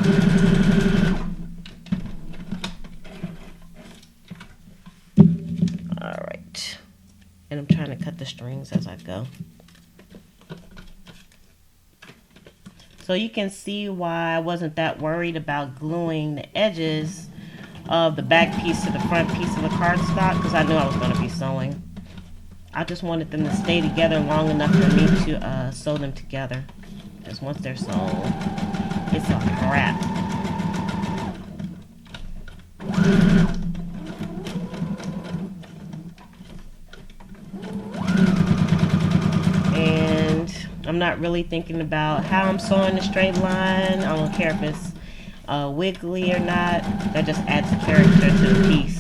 All right. And I'm trying to cut the strings as I go. So you can see why I wasn't that worried about gluing the edges of the back piece to the front piece of the cardstock because I knew I was going to be sewing. I just wanted them to stay together long enough for me to sew them together. Because once they're sewn, it's a wrap. And I'm not really thinking about how I'm sewing a straight line. I don't care if it's wiggly or not. That just adds character to the piece.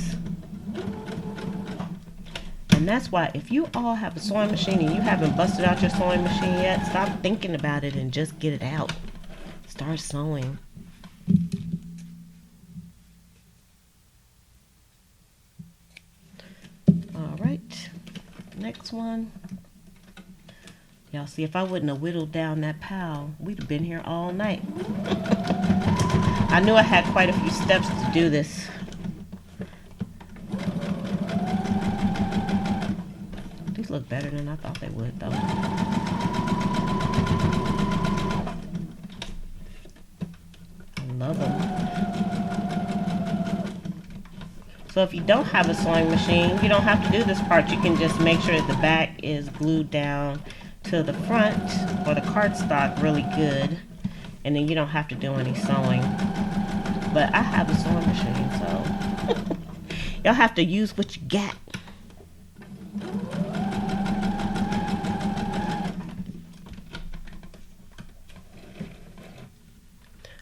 And that's why if you all have a sewing machine and you haven't busted out your sewing machine yet, stop thinking about it and just get it out. Start sewing. All right, next one. Y'all see, if I wouldn't have whittled down that pile, we'd have been here all night. I knew I had quite a few steps to do this. These look better than I thought they would, though. I love them. So if you don't have a sewing machine, you don't have to do this part. You can just make sure that the back is glued down to the front or the cardstock really good, and then you don't have to do any sewing. But I have a sewing machine, so y'all have to use what you got.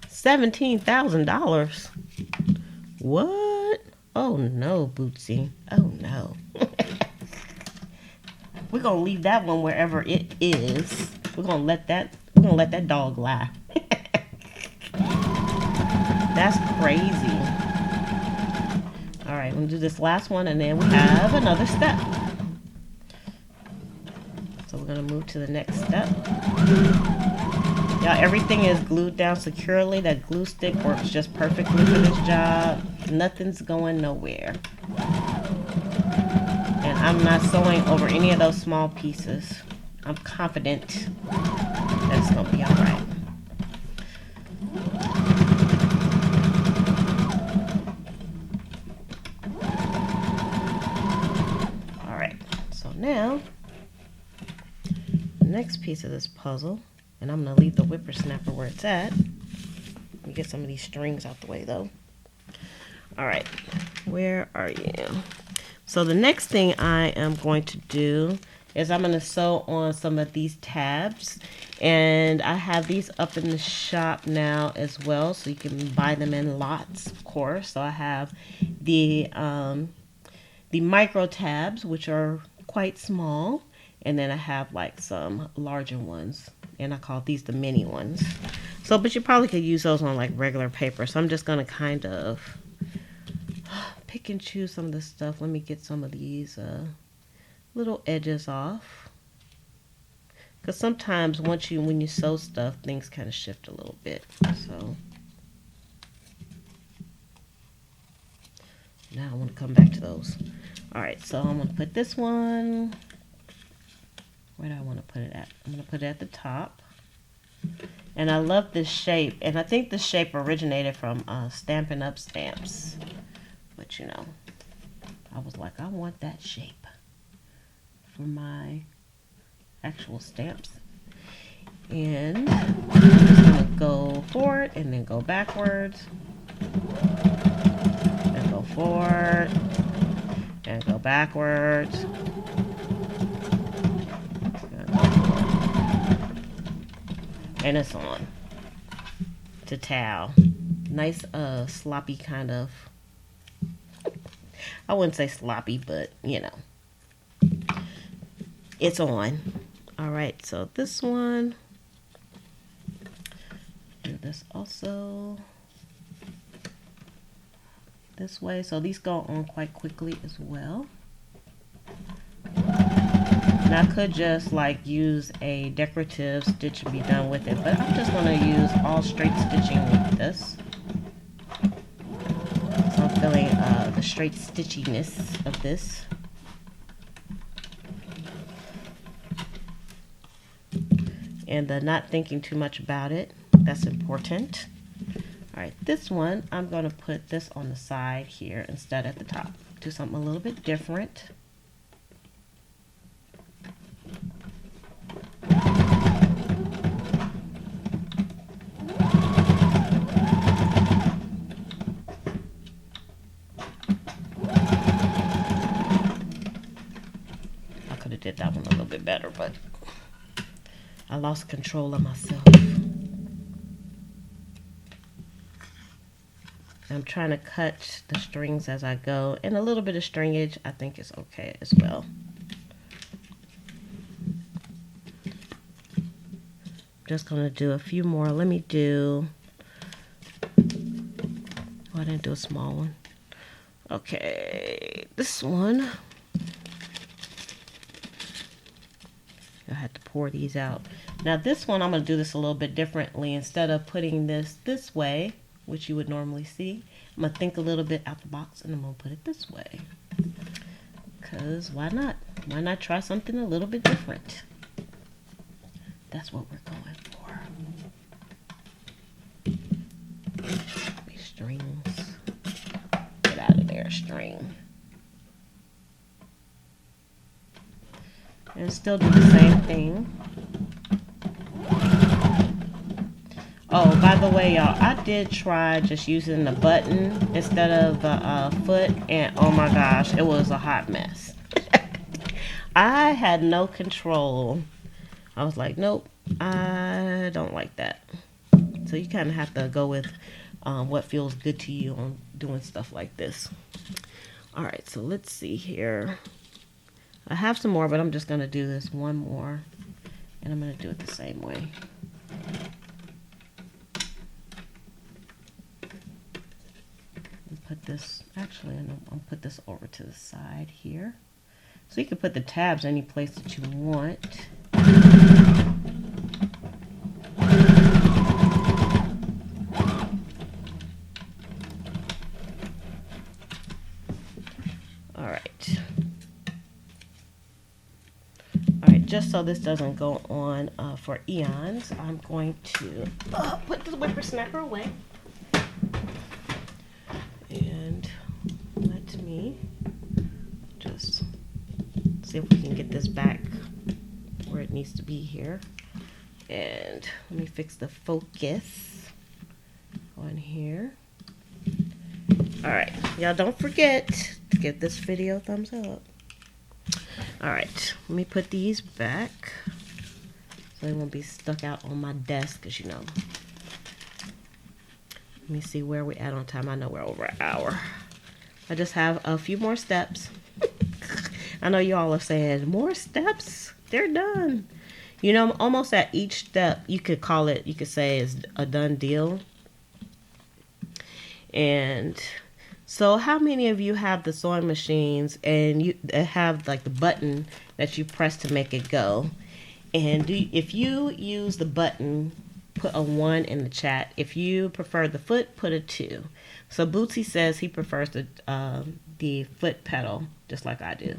$17,000. What? Oh no, Bootsy. Oh no. We're gonna leave that one wherever it is. We're gonna let that dog lie. That's crazy. Alright, we'll do this last one and then we have another step. So we're gonna move to the next step. Y'all, everything is glued down securely. That glue stick works just perfectly for this job. Nothing's going nowhere. And I'm not sewing over any of those small pieces. I'm confident that it's gonna be alright. Alright, so now the next piece of this puzzle, and I'm going to leave the whippersnapper where it's at. Let me get some of these strings out the way though. Alright, where are you? So the next thing I am going to do is I'm going to sew on some of these tabs. And I have these up in the shop now as well, so you can buy them in lots, of course. So I have the micro tabs, which are quite small. And then I have like some larger ones. And I call these the mini ones. So, but you probably could use those on like regular paper. So I'm just going to kind of pick and choose some of this stuff. Let me get some of these little edges off. Because sometimes when you sew stuff, things kind of shift a little bit. So now I want to come back to those. Alright, so I'm going to put this one. Where do I want to put it at? I'm going to put it at the top. And I love this shape. And I think this shape originated from Stampin' Up! Stamps. But you know, I was like, I want that shape for my actual stamps. And I'm just going to go forward and then go backwards. And go forward. And go backwards. And it's on to towel. Nice sloppy kind of, I wouldn't say sloppy, but you know, it's on. Alright, so this one, do this also this way. So these go on quite quickly as well. And I could just like use a decorative stitch and be done with it, but I'm just going to use all straight stitching with this. So I'm feeling the straight stitchiness of this. And not thinking too much about it, that's important. Alright, this one, I'm going to put this on the side here instead at the top. Do something a little bit different. Did that one a little bit better, but I lost control of myself. I'm trying to cut the strings as I go, and a little bit of stringage I think is okay as well. Just gonna do a few more. Let me do, oh, I didn't do a small one. Okay, this one. I had to pour these out. Now this one, I'm going to do this a little bit differently. Instead of putting this way, which you would normally see, I'm going to think a little bit out the box and I'm going to put it this way. Because why not? Why not try something a little bit different? That's what we're going for. These strings. Get out of there, string. And still do the same thing Oh, by the way, y'all, I did try just using the button instead of the foot, and oh my gosh, it was a hot mess. I had no control. I was like, nope, I don't like that. So you kind of have to go with what feels good to you on doing stuff like this. All right, so let's see here. I have some more, but I'm just going to do this one more, and I'm going to do it the same way. Put this, actually, I'll put this over to the side here. So you can put the tabs any place that you want. All right. All right, just so this doesn't go on for eons, I'm going to put the whippersnapper away. And let me just see if we can get this back where it needs to be here. And let me fix the focus on here. All right, y'all don't forget to give this video a thumbs up. All right, let me put these back so they won't be stuck out on my desk, because you know. Let me see where we at on time. I know we're over an hour. I just have a few more steps. I know y'all are saying, more steps? They're done. You know, almost at each step, you could call it, you could say it's a done deal. And so how many of you have the sewing machines and you have like the button that you press to make it go? And if you use the button, put a 1 in the chat. If you prefer the foot, put a 2. So Bootsy says he prefers the foot pedal, just like I do.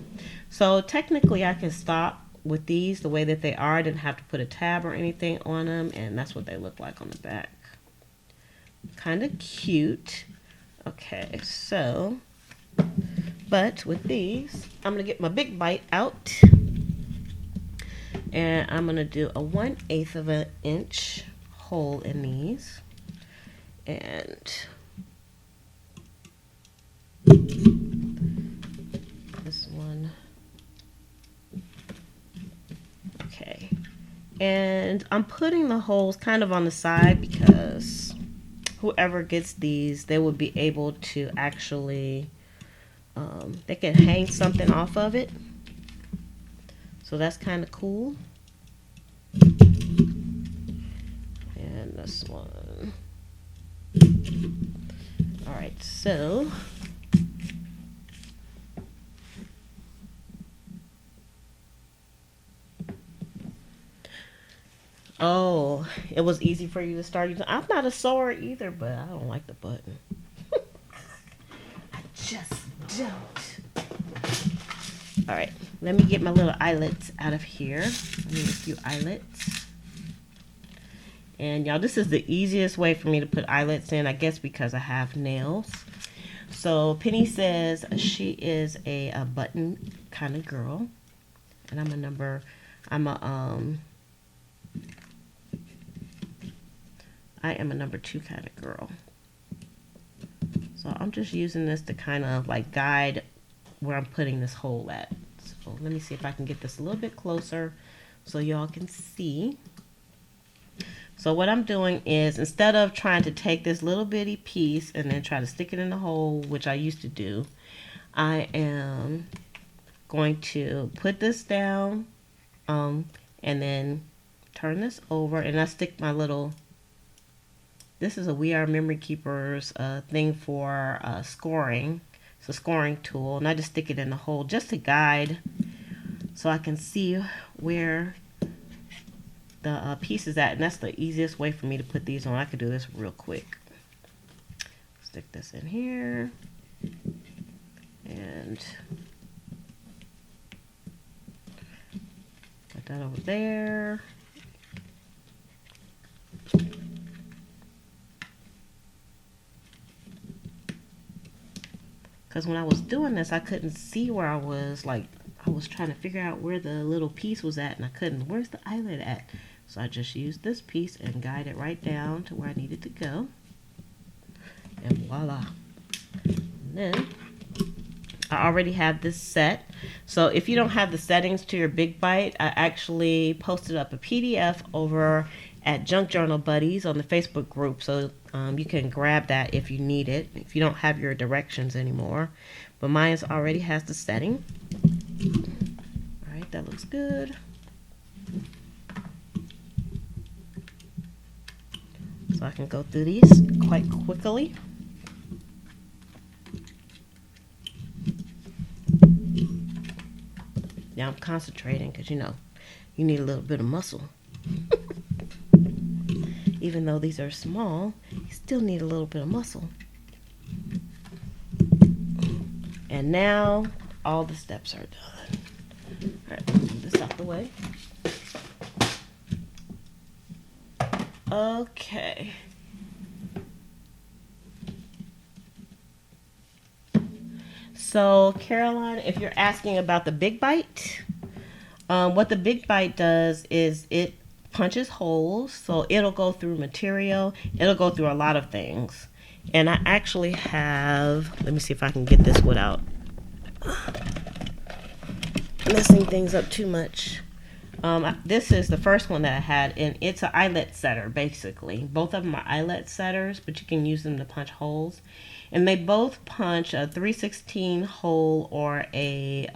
So technically I can stop with these the way that they are. I didn't have to put a tab or anything on them, and that's what they look like on the back. Kind of cute. Okay, so, but with these, I'm going to get my big bite out, and I'm going to do a 1/8 of an inch hole in these, and this one. Okay, and I'm putting the holes kind of on the side because whoever gets these, they will be able to actually they can hang something off of it, so that's kind of cool. And this one. All right, so oh, it was easy for you to start using. I'm not a sewer either, but I don't like the button. I just don't. All right, let me get my little eyelets out of here. I need a few eyelets. And y'all, this is the easiest way for me to put eyelets in, I guess because I have nails. So Penny says she is a button kind of girl. And I am a number 2 kind of girl. So I'm just using this to kind of like guide where I'm putting this hole at. So let me see if I can get this a little bit closer so y'all can see. So what I'm doing is, instead of trying to take this little bitty piece and then try to stick it in the hole, which I used to do, I am going to put this down and then turn this over, and I stick my little, this is a We Are Memory Keepers thing for scoring. It's a scoring tool, and I just stick it in the hole just to guide so I can see where the piece is at, and that's the easiest way for me to put these on. I could do this real quick. Stick this in here, and put that over there. Because when I was doing this, I couldn't see where I was. Like, I was trying to figure out where the little piece was at, and I couldn't. Where's the eyelet at? So I just used this piece and guide it right down to where I needed to go. And voila. And then I already have this set. So if you don't have the settings to your Big Bite, I actually posted up a PDF over at Junk Journal Buddies on the Facebook group. So you can grab that if you need it, if you don't have your directions anymore. But mine already has the setting. All right, that looks good. So I can go through these quite quickly. Now I'm concentrating because, you know, you need a little bit of muscle. Even though these are small, you still need a little bit of muscle. And now all the steps are done. All right, move this out the way. Okay. So, Caroline, if you're asking about the Big Bite, what the Big Bite does is it punches holes. So it'll go through material. It'll go through a lot of things. And I actually have, let me see if I can get this without messing things up too much. This is the first one that I had, and it's an eyelet setter, basically. Both of them are eyelet setters, but you can use them to punch holes. And they both punch a 3/16 hole or a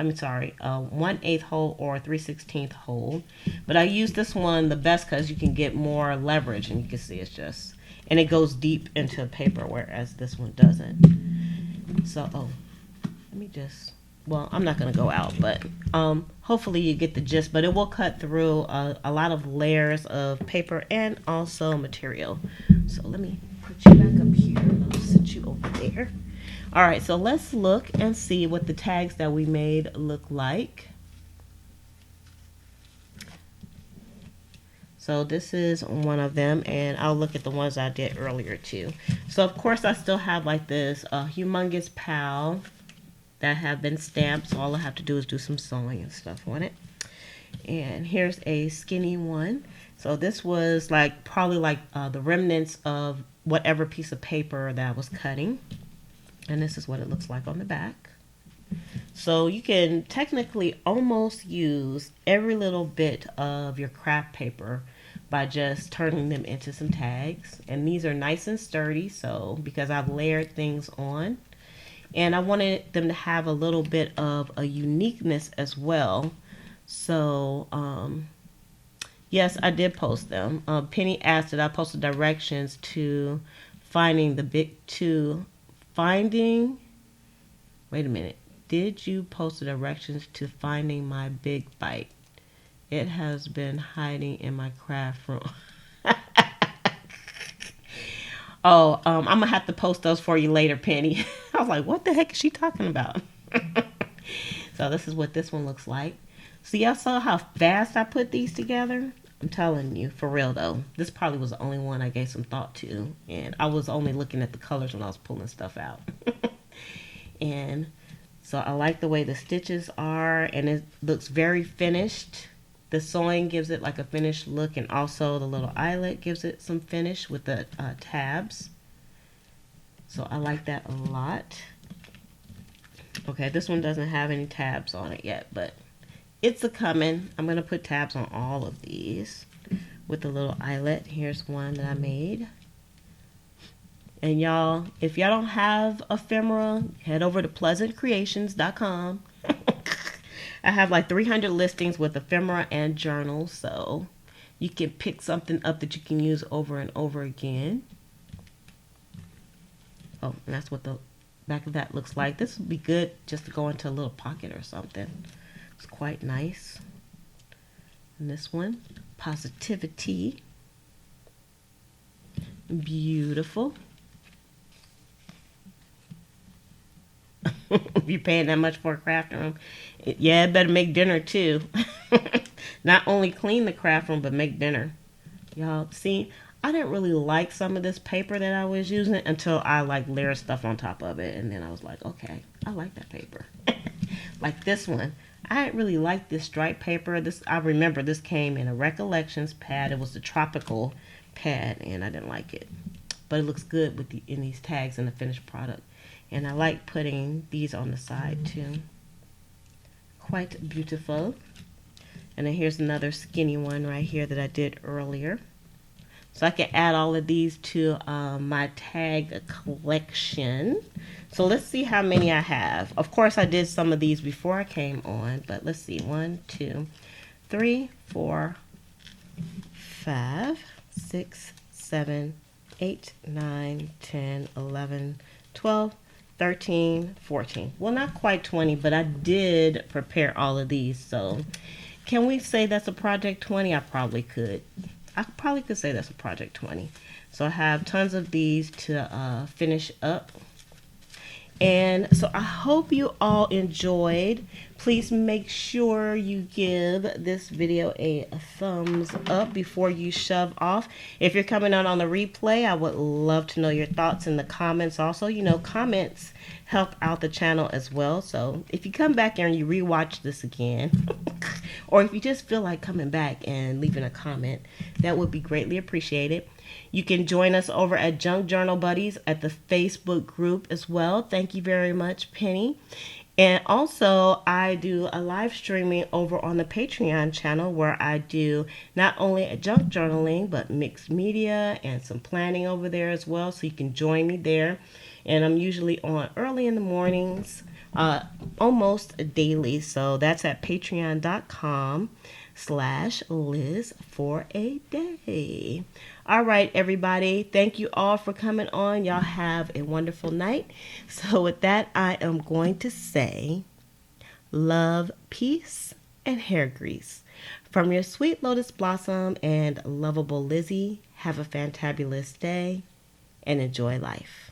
1/8 hole or a 3/16 hole. But I use this one the best because you can get more leverage, and you can see it's just, and it goes deep into paper, whereas this one doesn't. So, let me just, well, I'm not going to go out, but hopefully you get the gist. But it will cut through a lot of layers of paper and also material. So let me put you back up here. I'll sit you over there. All right, so let's look and see what the tags that we made look like. So this is one of them, and I'll look at the ones I did earlier too. So of course I still have like this humongous pal that have been stamped, so all I have to do is do some sewing and stuff on it. And here's a skinny one. So this was like probably like the remnants of whatever piece of paper that I was cutting. And this is what it looks like on the back. So you can technically almost use every little bit of your craft paper by just turning them into some tags. And these are nice and sturdy, so because I've layered things on. And I wanted them to have a little bit of a uniqueness as well. So, yes, I did post them. Penny asked that I post the directions to finding wait a minute. Did you post the directions to finding my Big Bite? It has been hiding in my craft room. Oh, I'm going to have to post those for you later, Penny. I was like, what the heck is she talking about? So this is what this one looks like. So y'all saw how fast I put these together? I'm telling you, for real though. This probably was the only one I gave some thought to. And I was only looking at the colors when I was pulling stuff out. And so I like the way the stitches are, and it looks very finished. The sewing gives it like a finished look, and also the little eyelet gives it some finish with the tabs. So I like that a lot. Okay, this one doesn't have any tabs on it yet, but it's a coming. I'm going to put tabs on all of these with the little eyelet. Here's one that I made. And y'all, if y'all don't have Ephemera, head over to pleasantcreations.com. I have like 300 listings with Ephemera and journals, so you can pick something up that you can use over and over again. Oh, and that's what the back of that looks like. This would be good just to go into a little pocket or something. It's quite nice. And this one, Positivity. Beautiful. If you're paying that much for a craft room, yeah, it better make dinner too. Not only clean the craft room, but make dinner. Y'all see, I didn't really like some of this paper that I was using until I like layered stuff on top of it, and then I was like, okay, I like that paper. Like this one, I didn't really like this stripe paper. I remember this came in a Recollections pad. It was the tropical pad, and I didn't like it. But it looks good with in these tags in the finished product. And I like putting these on the side too. Quite beautiful. And then here's another skinny one right here that I did earlier. So I can add all of these to my tag collection. So let's see how many I have. Of course, I did some of these before I came on, but let's see. 1, 2, 3, 4, 5, 6, 7, 8, 9, 10, 11, 12, 13, 14. Well, not quite 20, but I did prepare all of these. So can we say that's a project 20? I probably could. I probably could say that's a project 20. So I have tons of these to finish up. And so I hope you all enjoyed. Please make sure you give this video a thumbs up before you shove off. If you're coming on the replay, I would love to know your thoughts in the comments. Also, you know, comments help out the channel as well. So if you come back here and you rewatch this again, or if you just feel like coming back and leaving a comment, that would be greatly appreciated. You can join us over at Junk Journal Buddies at the Facebook group as well. Thank you very much, Penny. And also, I do a live streaming over on the Patreon channel where I do not only a junk journaling, but mixed media and some planning over there as well. So you can join me there. And I'm usually on early in the mornings, almost daily. So that's at patreon.com/Liz for a day. All right, everybody. Thank you all for coming on. Y'all have a wonderful night. So with that, I am going to say love, peace, and hair grease. From your sweet Lotus Blossom and lovable Lizzie, have a fantabulous day and enjoy life.